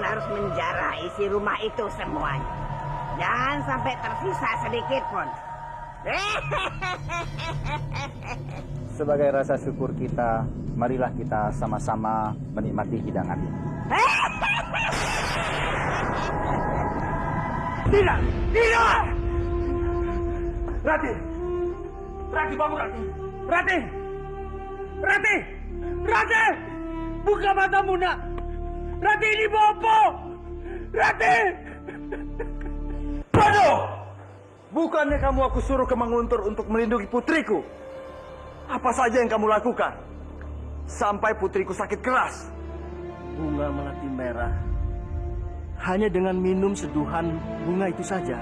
harus menjarah isi rumah itu semuanya. Jangan sampai tersisa sedikit pun. Sebagai rasa syukur kita, marilah kita sama-sama menikmati hidangan ini. Tidak! Tidak! Rati! Rati, bangun Rati! Rati! Rati! Rati! Buka matamu, nak! Rati, ini bobo! Rati! Bodoh! Bukannya kamu aku suruh ke Manguntur untuk melindungi putriku? Apa saja yang kamu lakukan? Sampai putriku sakit keras. Bunga melati merah. Hanya dengan minum seduhan bunga itu saja,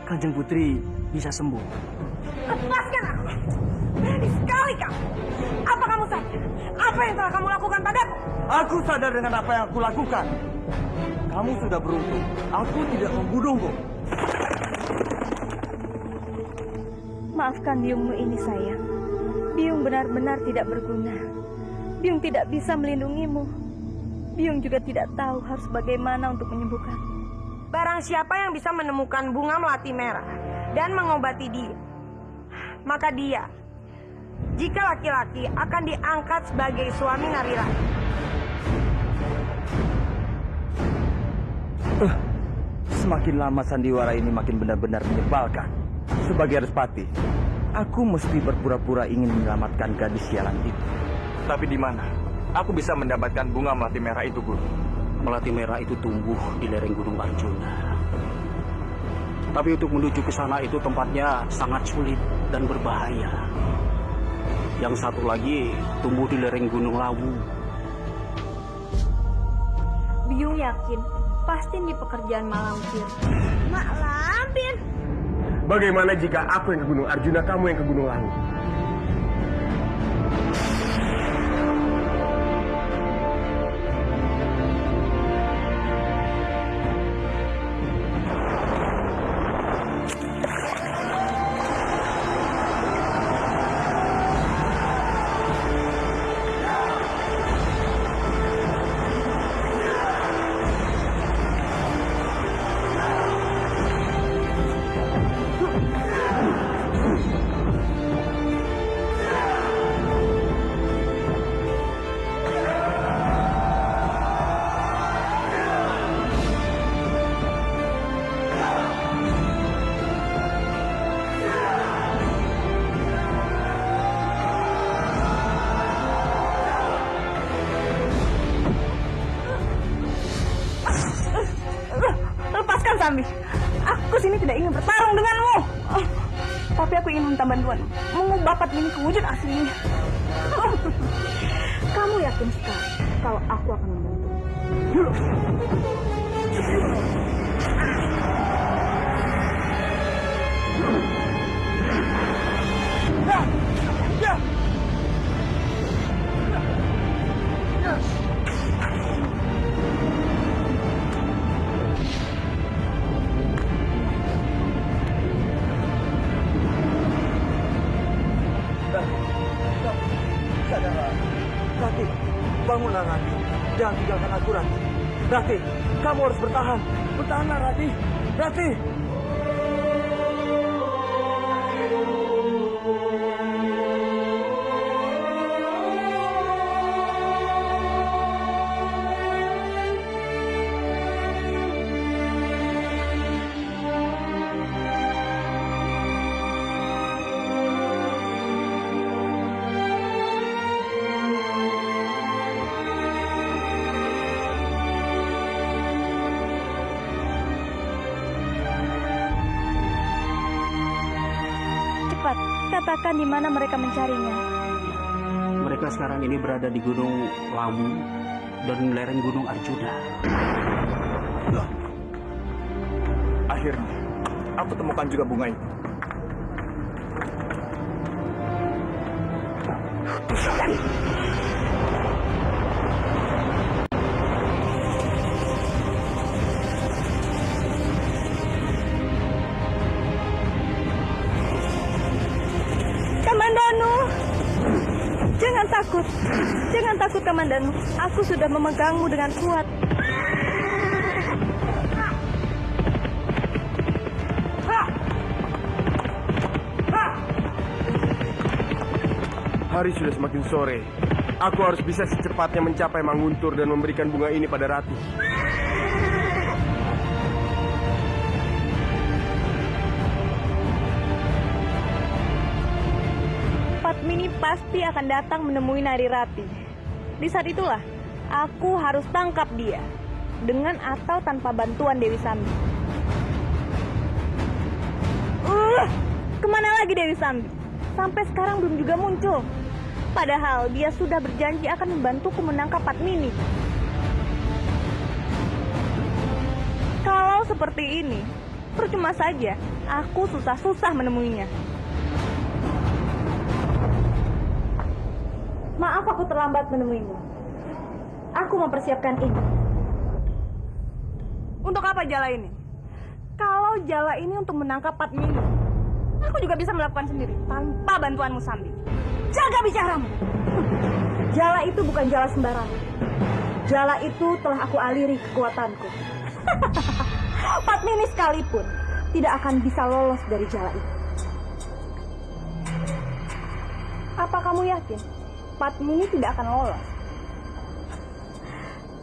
Kanjeng Putri bisa sembuh. Lepaskan aku! Berani sekali kamu! Apa kamu sadar? Apa yang telah kamu lakukan padaku? Aku sadar dengan apa yang aku lakukan. Kamu sudah beruntung. Aku tidak membunuhmu. Maafkan biungmu ini, sayang. Biung benar-benar tidak berguna. Biung tidak bisa melindungimu. Biung juga tidak tahu harus bagaimana untuk menyembuhkan. Barang siapa yang bisa menemukan bunga melati merah dan mengobati dia, maka dia, jika laki-laki, akan diangkat sebagai suami Narirati. Semakin lama sandiwara ini makin benar-benar menyebalkan. Sebagai Respati, aku mesti berpura-pura ingin menyelamatkan gadis sialan itu. Tapi di mana aku bisa mendapatkan bunga melati merah itu, Guru? Melati merah itu tumbuh di lereng Gunung Arjuna. Tapi untuk menuju ke sana itu tempatnya sangat sulit dan berbahaya. Yang satu lagi tumbuh di lereng Gunung Lawu. Biung yakin pasti di pekerjaan Mak Lampir. Mak Lampir? Bagaimana jika aku yang ke Gunung Arjuna, kamu yang ke Gunung Lawu? Sambi, aku sini tidak ingin bertarung denganmu. Tapi aku ingin minta bantuan mengubah Pat ini ke wujud aslinya. Kamu yakin sekali kalau aku akan membantu? Rati, bangunlah Rati. Jangan tinggalkan aku, Rati. Rati, kamu harus bertahan. Bertahanlah, Rati. Rati. Katakan di mana mereka mencarinya. Mereka sekarang ini berada di Gunung Lawu dan lereng Gunung Arjuna. Akhirnya, aku temukan juga bunga itu. Jangan takut Kamandanu. Aku sudah memegangmu dengan kuat. Hari sudah semakin sore. Aku harus bisa secepatnya mencapai Manguntur dan memberikan bunga ini pada Ratih. Padmini pasti akan datang menemui Nari Rati. Di saat itulah, aku harus tangkap dia. Dengan atau tanpa bantuan Dewi Sambi. Kemana lagi Dewi Sambi? Sampai sekarang belum juga muncul. Padahal dia sudah berjanji akan membantuku menangkap Padmini. Kalau seperti ini, percuma saja aku susah-susah menemuinya. Maaf aku terlambat menemuimu. Aku mempersiapkan ini. Untuk apa jala ini? Kalau jala ini untuk menangkap Padmini, aku juga bisa melakukan sendiri tanpa bantuanmu, Sambi. Jaga bicaramu. Jala itu bukan jala sembarangan. Jala itu telah aku aliri kekuatanku. Padmini sekalipun tidak akan bisa lolos dari jala itu. Apa kamu yakin Padmini tidak akan lolos?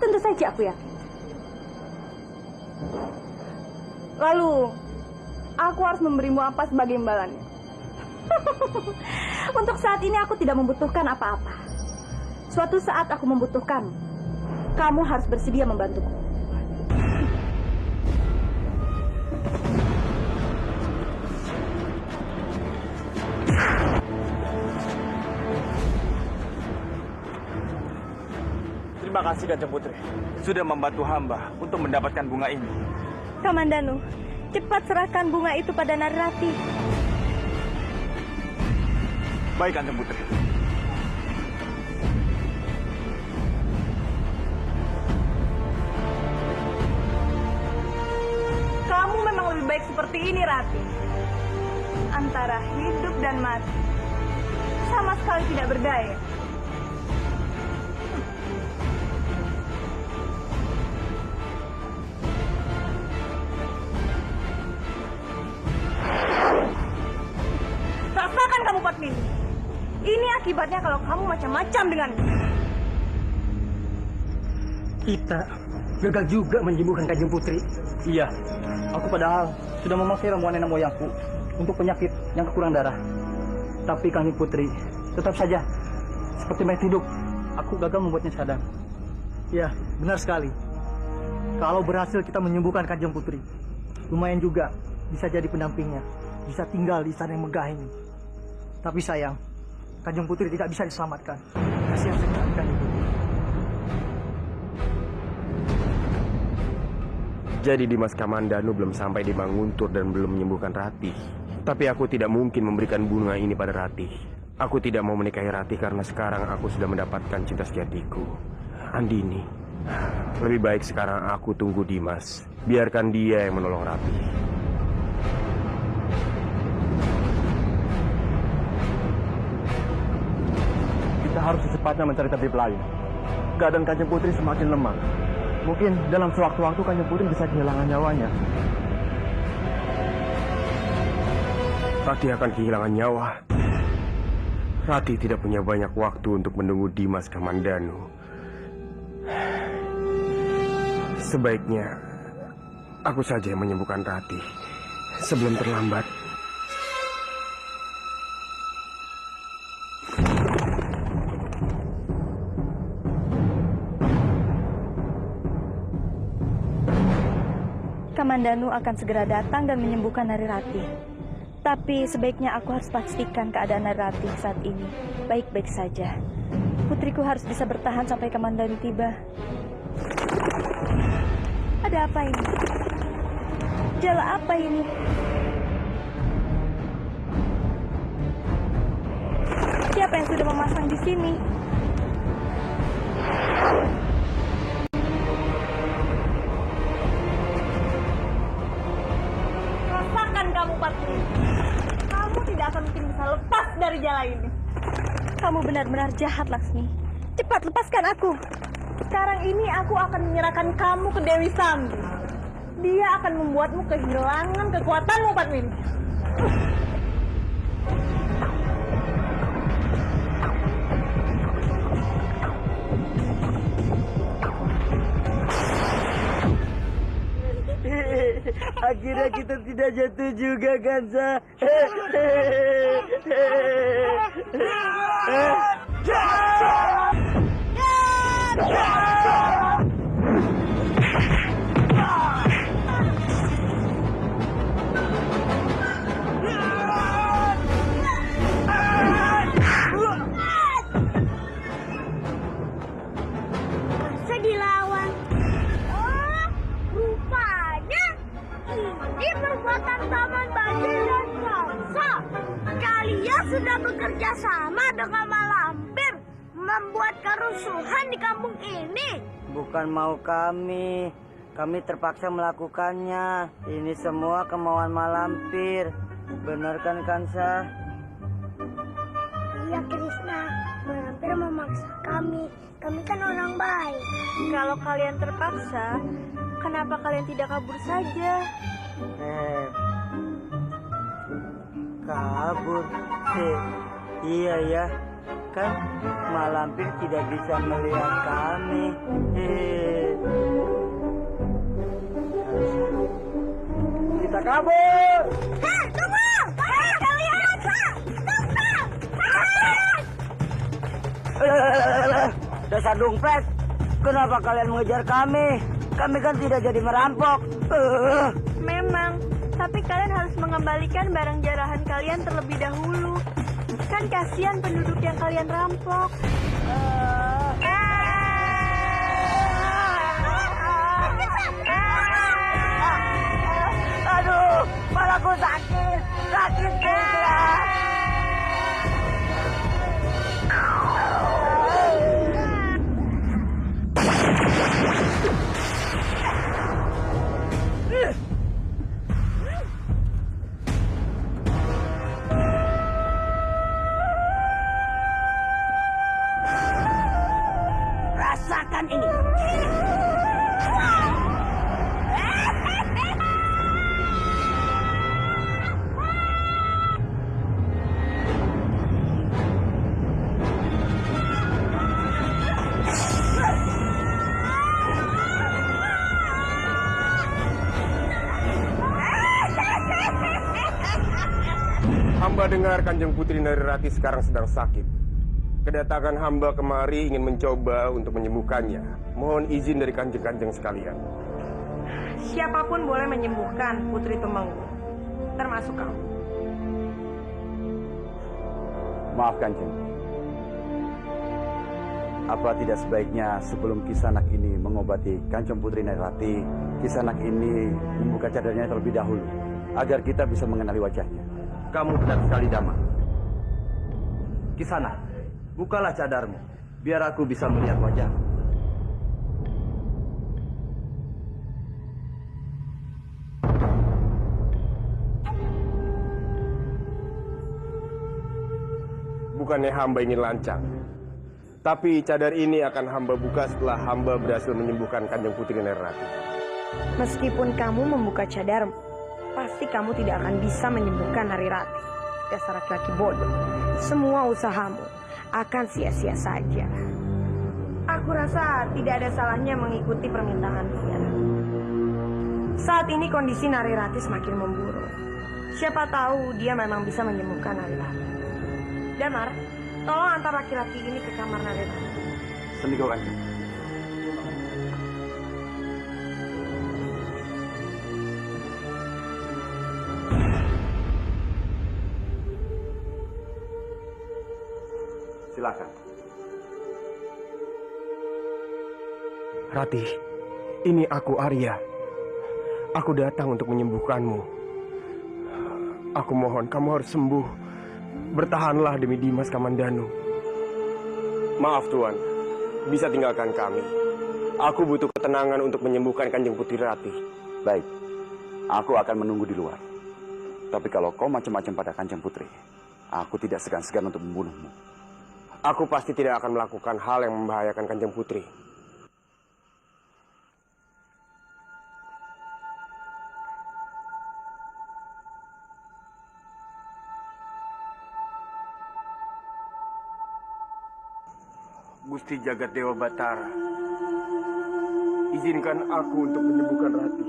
Tentu saja aku yakin. Lalu, aku harus memberimu apa sebagai imbalannya? Untuk saat ini aku tidak membutuhkan apa-apa. Suatu saat aku membutuhkan, kamu harus bersedia membantuku. Terima kasih Kanjeng Putri sudah membantu hamba untuk mendapatkan bunga ini. Kamandanu, cepat serahkan bunga itu pada Nari Rati. Baik Kanjeng Putri. Kamu memang lebih baik seperti ini, Rati. Antara hidup dan mati, sama sekali tidak berdaya. Rasakan kamu, Padmini. Ini akibatnya kalau kamu macam-macam denganku. Kita gagal juga menyembuhkan Kanjeng Putri. Iya, aku padahal sudah memakai ramuan nenek moyangku untuk penyakit yang kekurangan darah. Tapi Kanjeng Putri tetap saja seperti mayat hidup. Aku gagal membuatnya sadar. Iya, benar sekali. Kalau berhasil kita menyembuhkan Kanjeng Putri, lumayan juga bisa jadi pendampingnya, bisa tinggal di istana yang megah ini. Tapi sayang, Kanjeng Putri tidak bisa diselamatkan. Kasihan sekali Kanjeng Putri. Jadi Dimas Kamandanu belum sampai di Manguntur dan belum menyembuhkan Ratih. Tapi aku tidak mungkin memberikan bunga ini pada Ratih. Aku tidak mau menikahi Ratih karena sekarang aku sudah mendapatkan cinta sejatiku, Andini. Lebih baik sekarang aku tunggu Dimas. Biarkan dia yang menolong Ratih. Kita harus secepatnya mencari tabib lain. Keadaan Kanjeng Putri semakin lemah. Mungkin dalam sewaktu-waktu Kanjeng Putri bisa kehilangan nyawanya. Ratih akan kehilangan nyawa. Ratih tidak punya banyak waktu untuk menunggu Dimas Kamandanu. Sebaiknya aku saja yang menyembuhkan Ratih sebelum terlambat. Kamandanu akan segera datang dan menyembuhkan Nari Rati. Tapi sebaiknya aku harus pastikan keadaan Nari Rati saat ini baik-baik saja. Putriku harus bisa bertahan sampai Kamandanu tiba. Ada apa ini? Jala apa ini? Siapa yang sudah memasang di sini? Rasakan kamu, Padmini. Kamu tidak akan mungkin bisa lepas dari jala ini. Kamu benar-benar jahat, Laksmi. Cepat lepaskan aku. Sekarang ini aku akan menyerahkan kamu ke Dewi Sambi. Dia akan membuatmu kehilangan kekuatanmu, Padmini. Akhirnya kita tidak jatuh juga, Kansa. Masa dilawan? Oh, rupanya ini perbuatan Taman Banjir dan Bangsa. Kalian sudah bekerja sama dengan Malampir membuat kerusuhan di kampung ini. Bukan mau kami terpaksa melakukannya. Ini semua kemauan Malampir. Benar kan, Kansa? Iya, Krishna. Malampir memaksa kami. Kami kan orang baik. Kalau kalian terpaksa, kenapa kalian tidak kabur saja? Kabur. Iya ya. Kan Malampir tidak bisa melihat kami. Kita kabur. Hei, tunggu! Hei, kalian apa? Tunggu! Dasar dompet. Kenapa kalian mengejar kami? Kami kan tidak jadi merampok. Memang, tapi kalian harus mengembalikan barang jarahan kalian terlebih dahulu. Kan kasihan penduduk yang kalian rampok. Aduh, kepalaku sakit. Sakit juga. Rasakan ini. Hamba dengar Kanjeng Putri Narirati sekarang sedang sakit. Kedatangan hamba kemari ingin mencoba untuk menyembuhkannya. Mohon izin dari kanjeng-kanjeng sekalian. Siapapun boleh menyembuhkan Putri Tumenggung, termasuk kamu. Maaf Kanjeng. Apa tidak sebaiknya sebelum Kisanak ini mengobati Kanjeng Putri Narirati, Kisanak ini membuka cadarnya terlebih dahulu, agar kita bisa mengenali wajahnya. Kamu benar sekali, Dama. Kisanak, bukalah cadarmu, biar aku bisa melihat wajahmu. Bukannya hamba ingin lancang, tapi cadar ini akan hamba buka setelah hamba berhasil menyembuhkan Kanjeng Putri Narirati. Meskipun kamu membuka cadarmu, pasti kamu tidak akan bisa menyembuhkan Narirati. Dasar laki-laki bodoh. Semua usahamu akan sia-sia saja. Aku rasa tidak ada salahnya mengikuti permintaan dia. Saat ini kondisi Narirati semakin memburuk. Siapa tahu dia memang bisa menyembuhkan Narirati. Damar, tolong antar laki-laki ini ke kamar Narirati. Sendiko Kanjeng. Silakan. Rati, ini aku Arya. Aku datang untuk menyembuhkanmu. Aku mohon kamu harus sembuh. Bertahanlah demi Dimas Kamandanu. Maaf Tuan, bisa tinggalkan kami. Aku butuh ketenangan untuk menyembuhkan Kanjeng Putri Rati. Baik, aku akan menunggu di luar. Tapi kalau kau macam-macam pada Kanjeng Putri, aku tidak segan-segan untuk membunuhmu. Aku pasti tidak akan melakukan hal yang membahayakan Kanjeng Putri. Gusti Jagat Dewa Batara, izinkan aku untuk menyembuhkan Rati.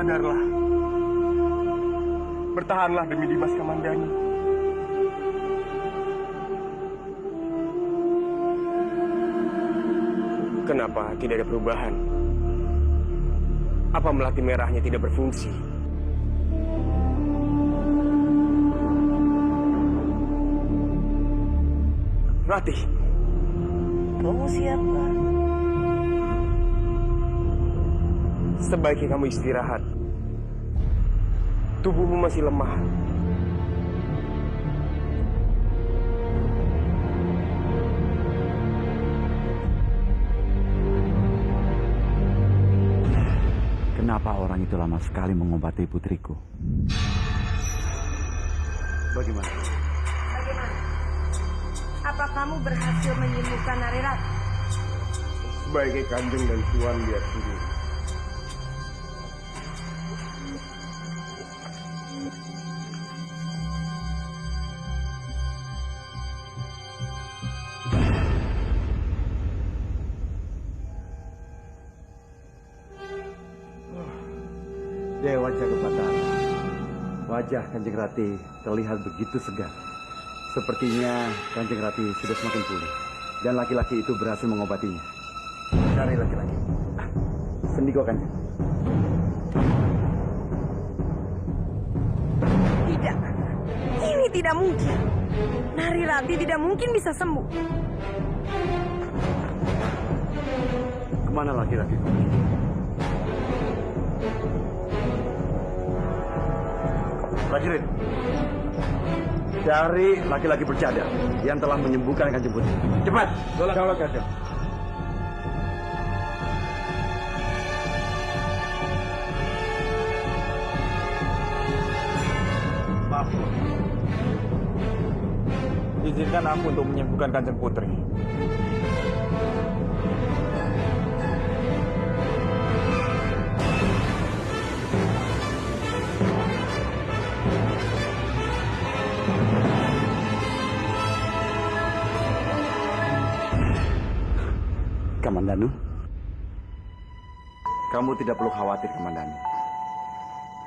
Sadarlah. Bertahanlah demi Dimas Kamandanu. Kenapa tidak ada perubahan? Apa melati merahnya tidak berfungsi? Ratih. Kamu siapa? Sebaiknya kamu istirahat. Tubuhmu masih lemah. Kenapa orang itu lama sekali mengobati putriku? Bagaimana? Bagaimana? Apa kamu berhasil menyembuhkan Narirati? Sebagai Kanjeng dan Tuan lihat sendiri. Dewa Jagapatara, wajah Kanjeng Rati terlihat begitu segar. Sepertinya Kanjeng Rati sudah semakin pulih. Dan laki-laki itu berhasil mengobatinya. Cari laki-laki. Sendiko Kanjeng. Tidak. Ini tidak mungkin. Narirati tidak mungkin bisa sembuh. Kemana laki-laki itu? Prajurit, cari laki-laki bercadar yang telah menyembuhkan Kanjeng Putri. Cepat! Tolong Kanjeng. Maaf, izinkan aku untuk menyembuhkan Kanjeng Putri. Kamandanu, kamu tidak perlu khawatir, Kamandanu.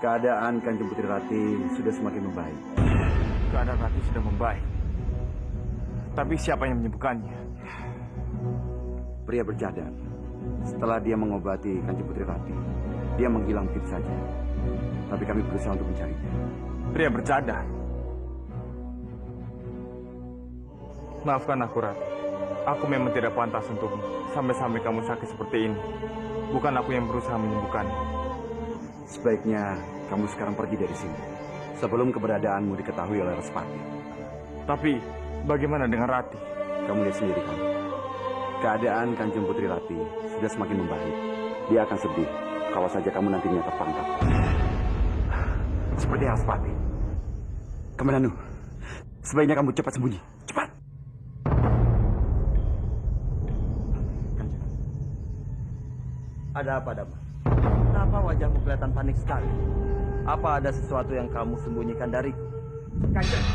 Keadaan Kanjeng Putri Rati sudah semakin membaik. Keadaan Rati sudah membaik. Tapi siapa yang menyembuhkannya? Pria bercadar. Setelah dia mengobati Kanjeng Putri Rati, dia menghilang begitu saja. Tapi kami berusaha untuk mencarinya. Pria bercadar. Maafkan aku, Rati. Aku memang tidak pantas untukmu. Sampai-sampai kamu sakit seperti ini. Bukan aku yang berusaha menyembuhkanmu. Sebaiknya kamu sekarang pergi dari sini. Sebelum keberadaanmu diketahui oleh Respati. Tapi, bagaimana dengan Rati? Kamu lihat sendiri kan. Keadaan Kanjeng Putri Rati sudah semakin membaik. Dia akan sedih kalau saja kamu nantinya tertangkap. Seperti Respati. Kamandanu, sebaiknya kamu cepat sembunyi. Cepat! Ada apa, Dama? Kenapa wajahmu kelihatan panik sekali? Apa ada sesuatu yang kamu sembunyikan dariku? Kanjeng.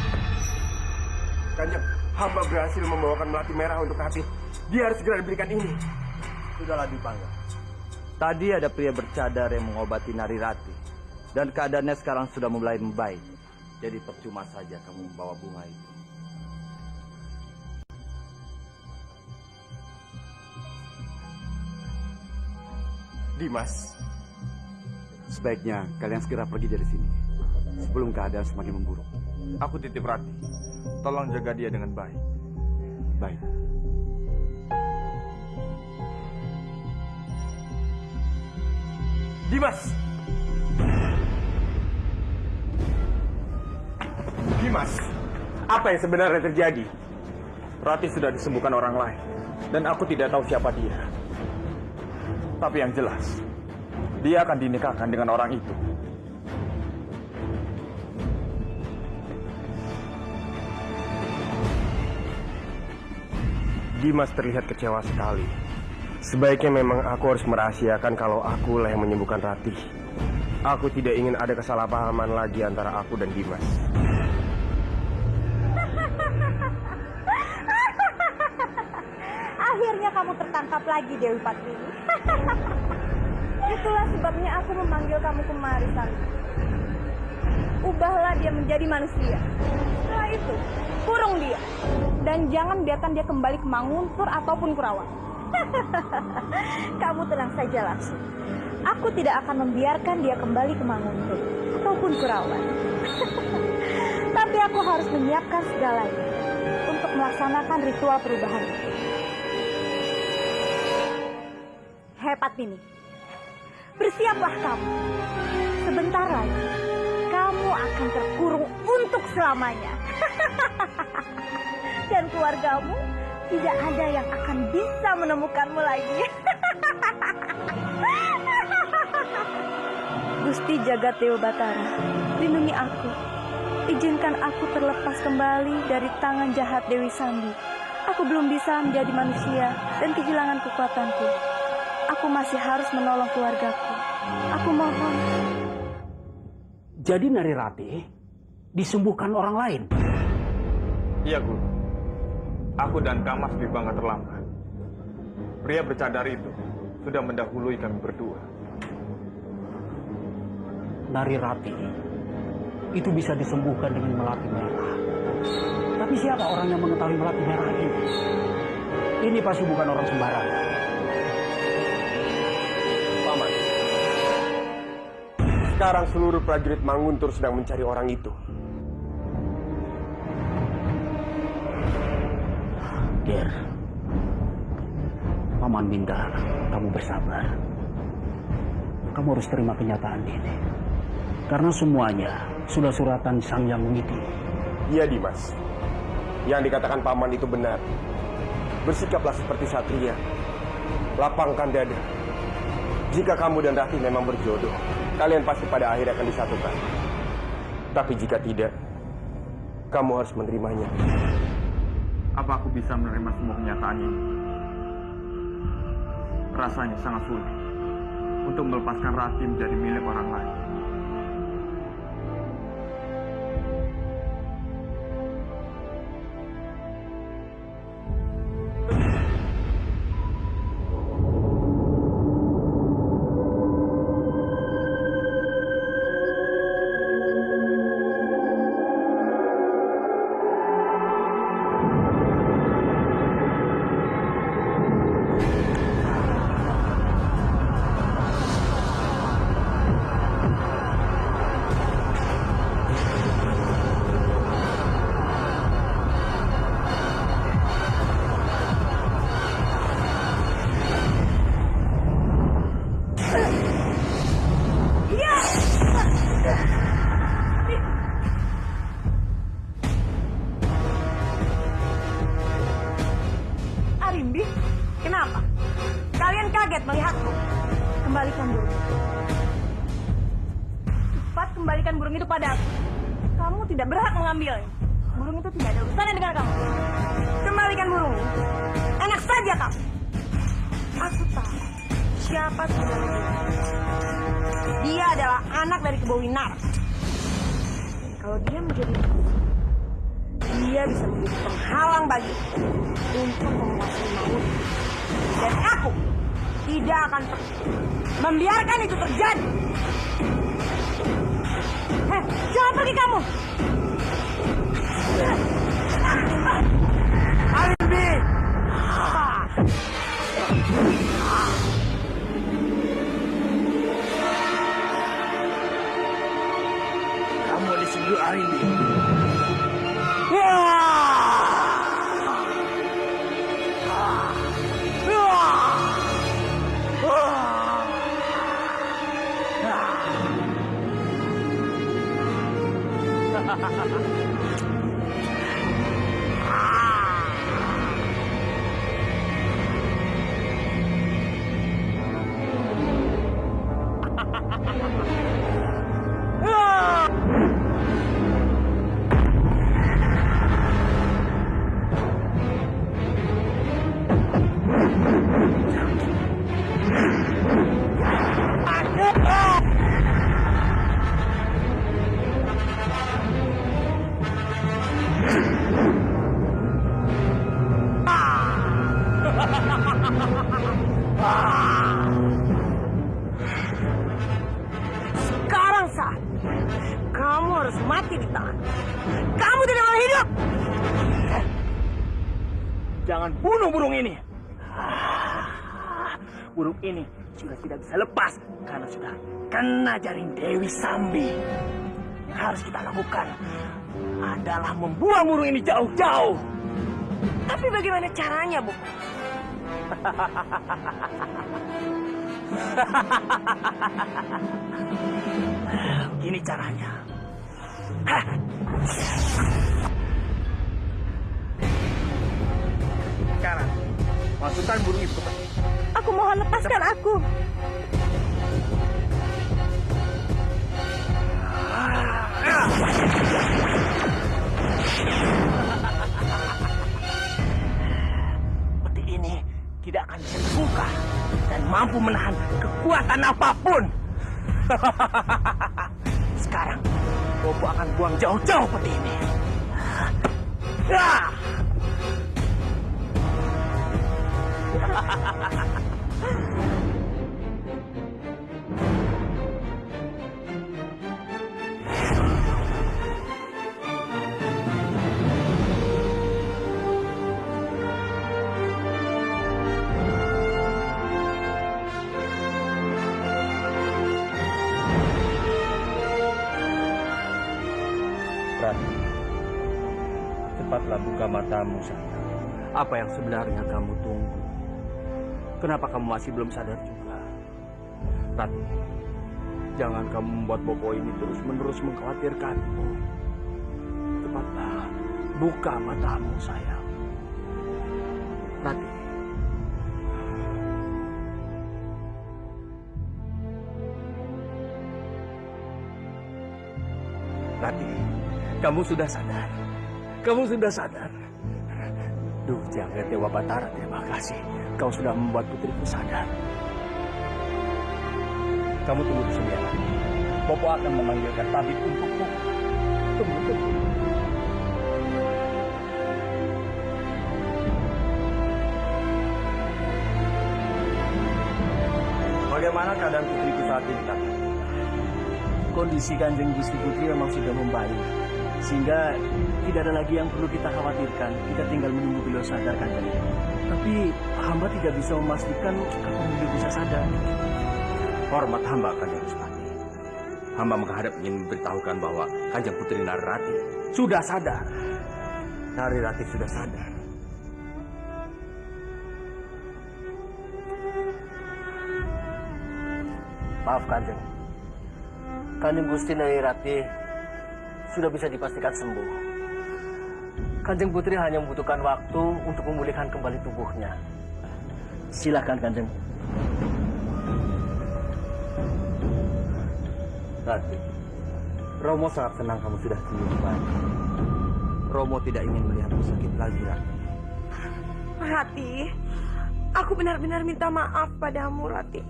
Kanjeng, hamba berhasil membawakan melati merah untuk Ratih. Dia harus segera diberikan ini. Sudahlah Dipangga. Tadi ada pria bercadar yang mengobati Narirati. Dan keadaannya sekarang sudah mulai membaik. Jadi percuma saja kamu membawa bunga itu. Dimas, sebaiknya kalian segera pergi dari sini. Sebelum keadaan semakin memburuk. Aku titip Rati. Tolong jaga dia dengan baik. Baik. Dimas! Dimas, apa yang sebenarnya terjadi? Rati sudah disembuhkan orang lain. Dan aku tidak tahu siapa dia. Tapi yang jelas, dia akan dinikahkan dengan orang itu. Dimas terlihat kecewa sekali. Sebaiknya memang aku harus merahasiakan kalau akulah yang menyembuhkan Ratih. Aku tidak ingin ada kesalahpahaman lagi antara aku dan Dimas. Akhirnya kamu tertangkap lagi, Dewi Patmini. Itulah sebabnya aku memanggil kamu kemari, Sandi. Ubahlah dia menjadi manusia. Setelah itu, kurung dia. Dan jangan biarkan dia kembali ke Manguntur ataupun Kurawan. Kamu tenang saja, Laksu. Aku tidak akan membiarkan dia kembali ke Manguntur ataupun Kurawan. Tapi aku harus menyiapkan segalanya untuk melaksanakan ritual perubahan itu. Hebat ini. Bersiaplah kamu. Sebentar lagi, kamu akan terkurung untuk selamanya. Dan keluargamu tidak ada yang akan bisa menemukanmu lagi. Gusti Jagat Dewa Batara, lindungi aku. Izinkan aku terlepas kembali dari tangan jahat Dewi Sambi. Aku belum bisa menjadi manusia dan kehilangan kekuatanku. Aku masih harus menolong keluargaku. Aku mohon. Jadi Narirati disembuhkan orang lain? Iya, Guru. Aku dan Kamas Dwi Bangga terlambat. Pria bercadar itu sudah mendahului kami berdua. Narirati itu bisa disembuhkan dengan melati merah. Tapi siapa orang yang mengetahui melati merah ini? Ini pasti bukan orang sembarangan. Paman, sekarang seluruh prajurit Manguntur sedang mencari orang itu. Ger, Paman minta kamu bersabar. Kamu harus terima kenyataan ini. Karena semuanya sudah suratan Sang Yang Widi. Iya, Dimas. Yang dikatakan Paman itu benar. Bersikaplah seperti satria. Lapangkan dada. Jika kamu dan Ratih memang berjodoh, kalian pasti pada akhirnya akan disatukan. Tapi jika tidak, kamu harus menerimanya. Apa aku bisa menerima semua kenyataan ini? Rasanya sangat sulit untuk melepaskan Ratih menjadi milik orang lain. Arimbi, kenapa? Kalian kaget melihatku? Kembalikan burung. Cepat kembalikan burung itu padaku. Kamu tidak berhak mengambilnya. Burung itu tidak ada urusannya dengan kamu. Kembalikan burung. Enak saja kamu. Aku tahu siapa sebenarnya. Dia adalah anak dari Kebawinara. Kalau dia menjadi dia bisa menjadi penghalang bagi untuk menguasai maut. Dan aku tidak akan membiarkan itu terjadi. Jangan pergi kamu. Arimbi. Kamu disebut Arimbi. jangan bunuh burung ini. Burung ini sudah tidak bisa lepas karena sudah kena jaring Dewi Sambi. Yang harus kita lakukan adalah membuang burung ini jauh-jauh. Tapi bagaimana caranya, Bu? Begini caranya. Sekarang, masukkan burung itu ke peti. Aku mohon lepaskan aku. Peti ini tidak akan bisa dibuka dan mampu menahan kekuatan apapun. Sekarang, Bobo akan buang jauh-jauh peti ini. Rati, cepatlah buka matamu, sayang. Apa yang sebenarnya kamu tunggu? Kenapa kamu masih belum sadar juga? Rati, jangan kamu membuat Bobo ini terus-menerus mengkhawatirkanmu. Cepatlah, buka matamu, sayang. Rati. Rati, kamu sudah sadar. Kamu sudah sadar. Duh, jagat Dewa Batara, terima kasih. Kau sudah membuat putriku sadar. Kamu tunggu di sini ya. Bobo akan memanggilkan tabib untukmu. Tunggu. Bagaimana keadaan putriku saat ini, Kak? Kondisi Kanjeng Gusti Putri memang sudah membaik. Sehingga tidak ada lagi yang perlu kita khawatirkan. Kita tinggal menunggu beliau sadar, Kanjeng. Tapi hamba tidak bisa memastikan kapan beliau bisa sadar. Hormat hamba, Kanjeng Respati. Hamba menghadap ingin memberitahukan bahwa Kanjeng Putri Narirati sudah sadar. Narirati sudah sadar. Maaf, Kanjeng. Kanjeng Gusti Narirati sudah bisa dipastikan sembuh. Kanjeng Putri hanya membutuhkan waktu untuk memulihkan kembali tubuhnya. Silakan, Kanjeng. Rati, Romo sangat senang kamu sudah sembuh kembali. Romo tidak ingin melihatmu sakit lagi, Rati. Rati, aku benar-benar minta maaf padamu, Rati.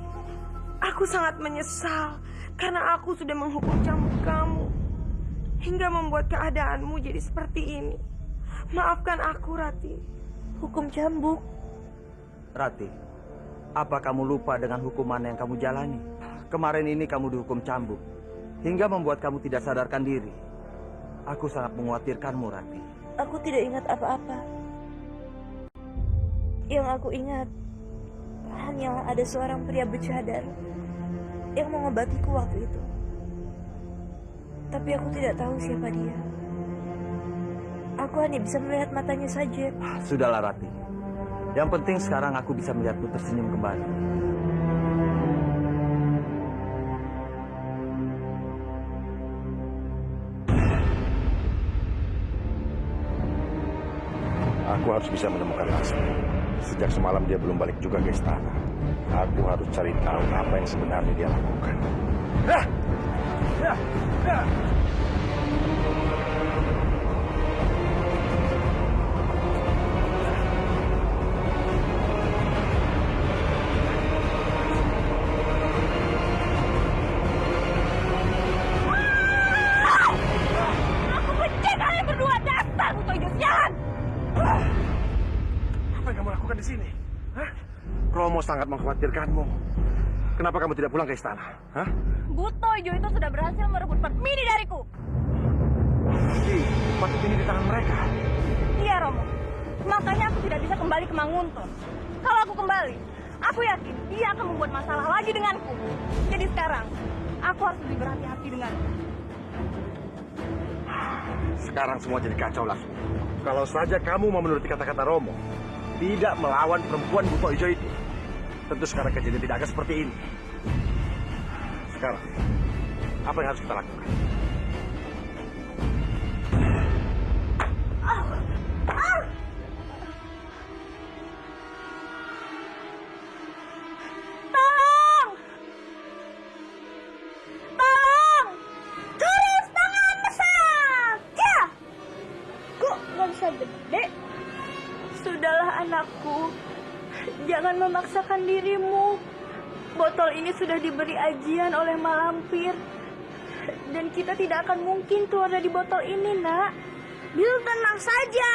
Aku sangat menyesal karena aku sudah menghukum cambuk kamu hingga membuat keadaanmu jadi seperti ini. Maafkan aku, Rati. Hukum cambuk. Rati, apa kamu lupa dengan hukuman yang kamu jalani? Kemarin ini kamu dihukum cambuk hingga membuat kamu tidak sadarkan diri. Aku sangat mengkhawatirkanmu, Rati. Aku tidak ingat apa-apa. Yang aku ingat hanyalah ada seorang pria bercadar yang mengobatiku waktu itu. Tapi aku tidak tahu siapa dia. Aku hanya bisa melihat matanya saja. Sudahlah, Rati. Yang penting sekarang aku bisa melihatmu tersenyum kembali. Aku harus bisa menemukan Lasmi. Sejak semalam dia belum balik juga ke istana. Aku harus cari tahu apa yang sebenarnya dia lakukan. Aku benci kalian berdua, dasar Utoyo sialan. Apa yang kamu lakukan di sini? Romo sangat mengkhawatirkanmu. Kenapa kamu tidak pulang ke istana? Butoyo itu sudah berhasil merebut Padmini dariku. Patut ini di tangan mereka. Iya, Romo. Makanya aku tidak bisa kembali kembali ke Manguntur. Kalau aku kembali, aku yakin dia akan membuat masalah lagi denganku. Jadi sekarang, aku harus lebih berhati-hati dengannya. Sekarang semua jadi kacau lah. Kalau saja kamu mau menuruti kata-kata Romo, tidak melawan perempuan buto hijau itu, tentu sekarang kejadian tidak akan seperti ini. Sekarang, apa yang harus kita lakukan? Tolong! Tolong! Garis tangan besar! Ya! Kok nggak bisa gede? Sudahlah anakku, jangan memaksakan dirimu. Botol ini sudah diberi ajian oleh Malampir. Dan kita tidak akan mungkin keluar dari botol ini, nak. Bill, tenang saja.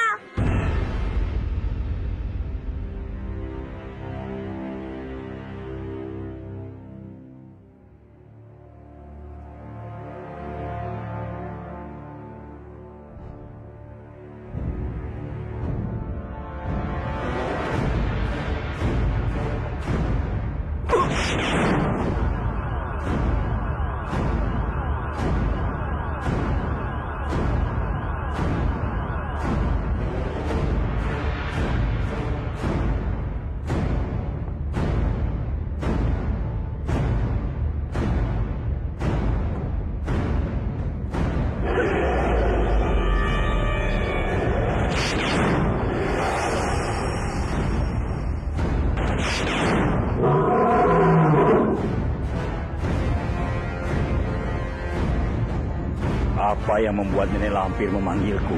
Apa yang membuat Nenek Lampir memanggilku?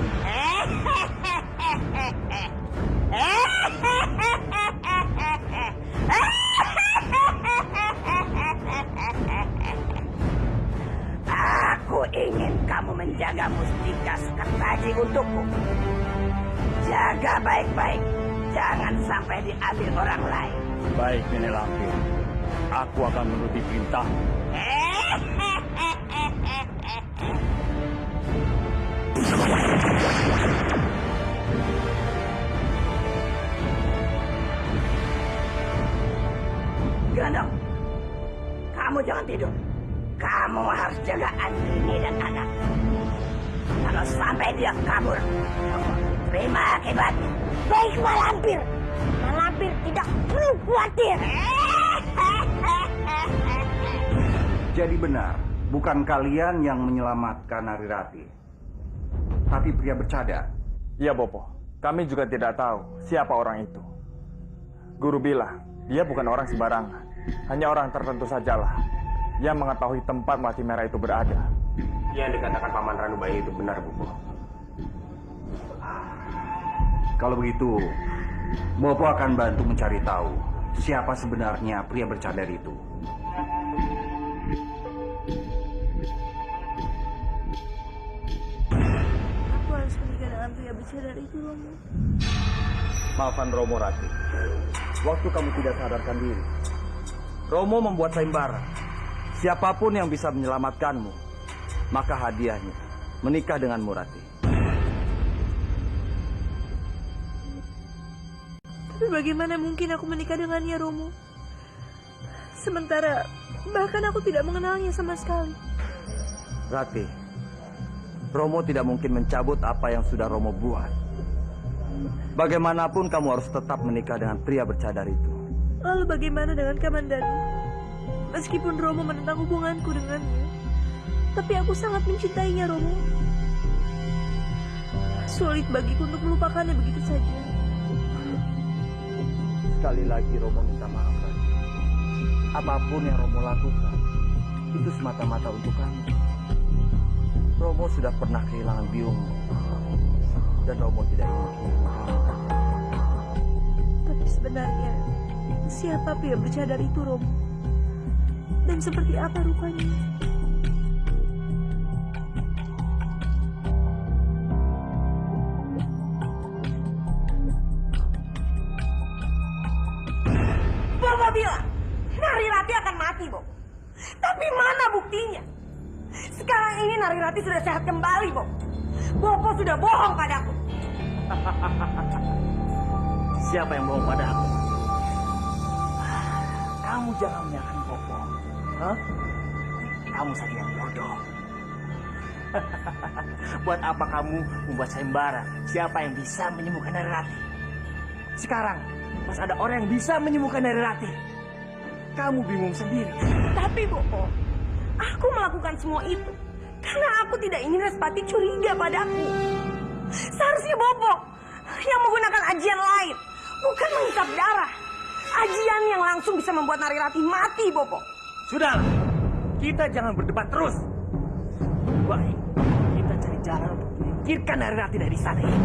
Aku ingin kamu menjaga mustika Sekertaji untukku. Jaga baik-baik, jangan sampai diambil orang lain. Baik, Nenek Lampir. Aku akan menuruti perintah. Gandong, kamu jangan tidur. Kamu harus jaga Andini dan anak. Kalau sampai dia kabur, kamu terima akibatnya. Baik, Malampir. Malampir tidak perlu khawatir. Jadi benar, bukan kalian yang menyelamatkan Narirati, tapi pria bercadar. Iya, Bopo. Kami juga tidak tahu siapa orang itu. Guru bilang, dia bukan orang sembarangan. Hanya orang tertentu sajalah yang mengetahui tempat Melati Merah itu berada. Yang dikatakan Paman Ranubaya itu benar, Bopo. Kalau begitu, Bopo akan bantu mencari tahu siapa sebenarnya pria bercadar itu. Aku harus menikah dengan pria bercadar itu, Romo. Maafkan Romo, Rati. Waktu kamu tidak sadarkan diri, Romo membuat sayembara. Siapapun yang bisa menyelamatkanmu, maka hadiahnya menikah denganmu, Rati. Tapi bagaimana mungkin aku menikah dengannya, Romo? Sementara bahkan aku tidak mengenalnya sama sekali. Rati, Romo tidak mungkin mencabut apa yang sudah Romo buat. Bagaimanapun kamu harus tetap menikah dengan pria bercadar itu. Lalu bagaimana dengan Kamandanu? Meskipun Romo menentang hubunganku dengannya, tapi aku sangat mencintainya, Romo. Sulit bagiku untuk melupakannya begitu saja. Sekali lagi Romo minta maaf, Rati. Apapun yang Romo lakukan, itu semata-mata untuk kamu. Romo sudah pernah kehilangan biungmu, dan Romo tidak ingin kehilangan. Tapi sebenarnya, siapa pria bercadar itu, Romo? Dan seperti apa rupanya? Bobo bilang, Narirati akan mati, Bob. Tapi mana buktinya? Sekarang ini Narirati sudah sehat kembali, Bob. Bobo sudah bohong padaku. siapa yang bohong padaku? Kamu jangan menyalahkan Bopo. Hah? Kamu saja yang bodoh. Buat apa kamu membuat sayembara? Siapa yang bisa menyembuhkan Narirati? Sekarang, pas ada orang yang bisa menyembuhkan Narirati, kamu bingung sendiri. Tapi Bopo, aku melakukan semua itu karena aku tidak ingin Respati curiga padaku. Seharusnya Bopo yang menggunakan ajian lain, bukan menghisap darah. Ajian yang langsung bisa membuat Narirati mati, Bopo. Sudahlah, kita jangan berdebat terus. Baik, kita cari jalan untuk menyingkirkan Narirati dari sana ini.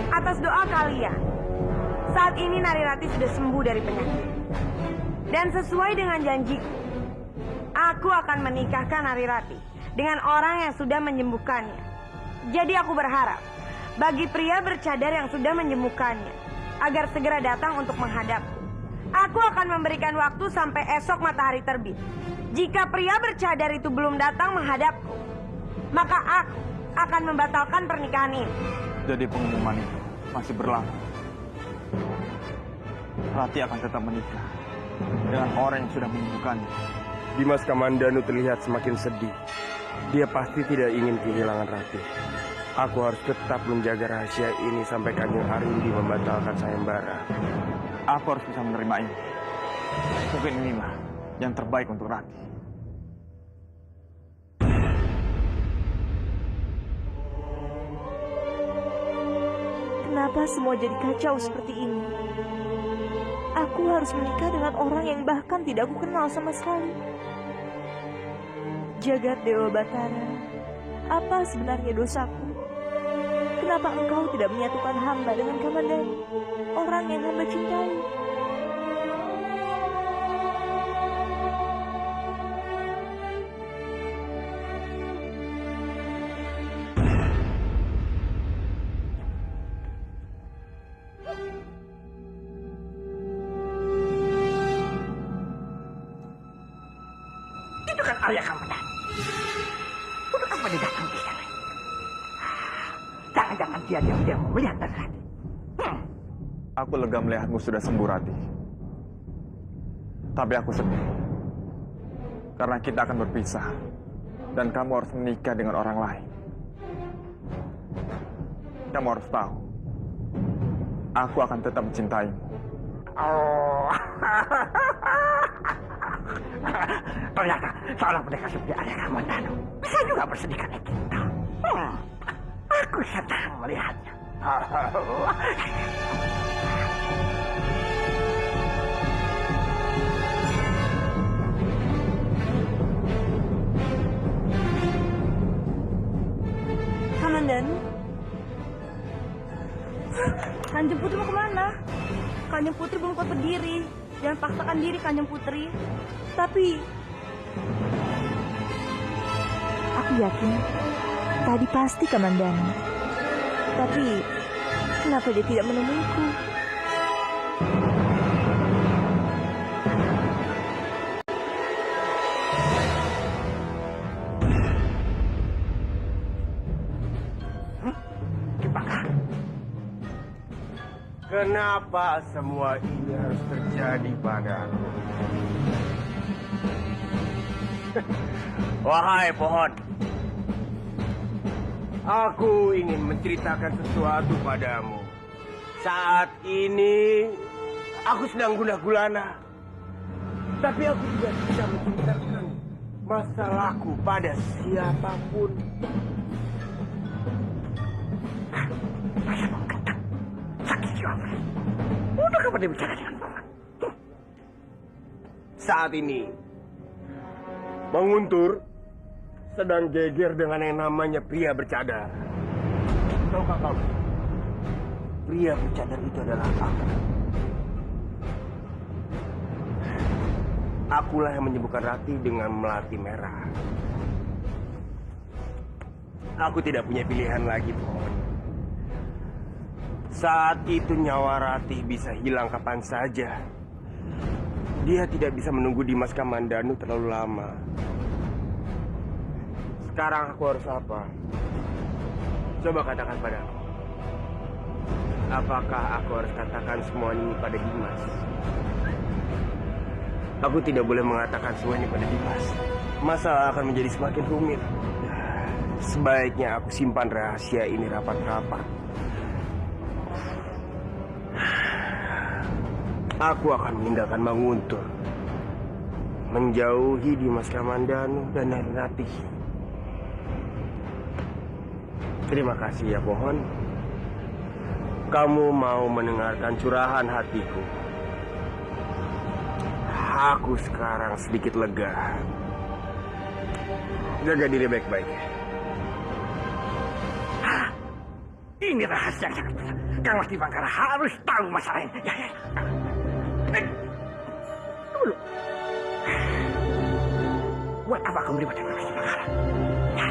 Atas doa kalian, saat ini Narirati sudah sembuh dari penyakit. Dan sesuai dengan janjiku, aku akan menikahkan Narirati dengan orang yang sudah menyembuhkannya. Jadi aku berharap bagi pria bercadar yang sudah menyembuhkannya agar segera datang untuk menghadapku. Aku akan memberikan waktu sampai esok matahari terbit. Jika pria bercadar itu belum datang menghadapku, maka aku akan membatalkan pernikahan ini. Jadi pengumuman itu masih berlaku. Rati akan tetap menikah dengan orang yang sudah menyembuhkannya. Dimas Kamandanu terlihat semakin sedih. Dia pasti tidak ingin kehilangan Rati. Aku harus tetap menjaga rahasia ini sampai Kanjeng Arindi membatalkan sayembara. Aku harus bisa menerima ini. Mungkin inilah yang terbaik untuk Rati. Kenapa semua jadi kacau seperti ini? Aku harus menikah dengan orang yang bahkan tidak aku kenal sama sekali. Jagat Dewa Batara, apa sebenarnya dosaku? Kenapa engkau tidak menyatukan hamba dengan Kamandanu, orang yang hamba cintai? Itu kan Arya Kamandanu. Untuk apa dia datang ke sana? Jangan-jangan dia diam-diam melihat Narirati. Aku lega melihatmu sudah sembuh, Rati. Tapi aku sedih. Karena kita akan berpisah. Dan kamu harus menikah dengan orang lain. Kamu harus tahu. Aku akan tetap mencintaimu. Oh. Ternyata seorang pendekar seperti Arya Kamandanu bisa juga bersedih karena kita. Aku senang melihatnya. Kamandanu? Kanjeng Putri mau kemana? Kanjeng Putri belum kuat berdiri. Jangan paksakan diri, Kanjeng Putri. Tapi aku yakin tadi pasti Kamandanu. Tapi kenapa dia tidak menemuiku? Kenapa semua ini harus terjadi padaku? Wahai pohon, aku ingin menceritakan sesuatu padamu. Saat ini aku sedang gundah gulana, tapi aku tidak bisa menceritakan masalahku pada siapapun. Sakit juga. Untuk apa dia bicara dengan Paman? Saat ini Menguntur sedang geger dengan yang namanya pria bercadar. Tahukah kamu? Pria bercadar itu adalah aku. Akulah yang menyembuhkan Rati dengan melati merah. Aku tidak punya pilihan lagi, pohon. Saat itu nyawa Rati bisa hilang kapan saja. Dia tidak bisa menunggu Dimas Kamandanu terlalu lama. Sekarang aku harus apa? Coba katakan padaku. Apakah aku harus katakan semua ini pada Dimas? Aku tidak boleh mengatakan semua ini pada Dimas. Masalah akan menjadi semakin rumit. Sebaiknya aku simpan rahasia ini rapat-rapat. Aku akan meninggalkan Manguntur, menjauhi Dimas Kamandanu dan Narirati. Terima kasih ya pohon. Kamu mau mendengarkan curahan hatiku. Aku sekarang sedikit lega. Jaga diri baik-baik. Ini rahasia yang sangat besar. Kang Mas Dipangkara harus tahu masalah ini. Ya. Dulu. Buat apa kamu ribet dengan Mas Dipangkara? Ya.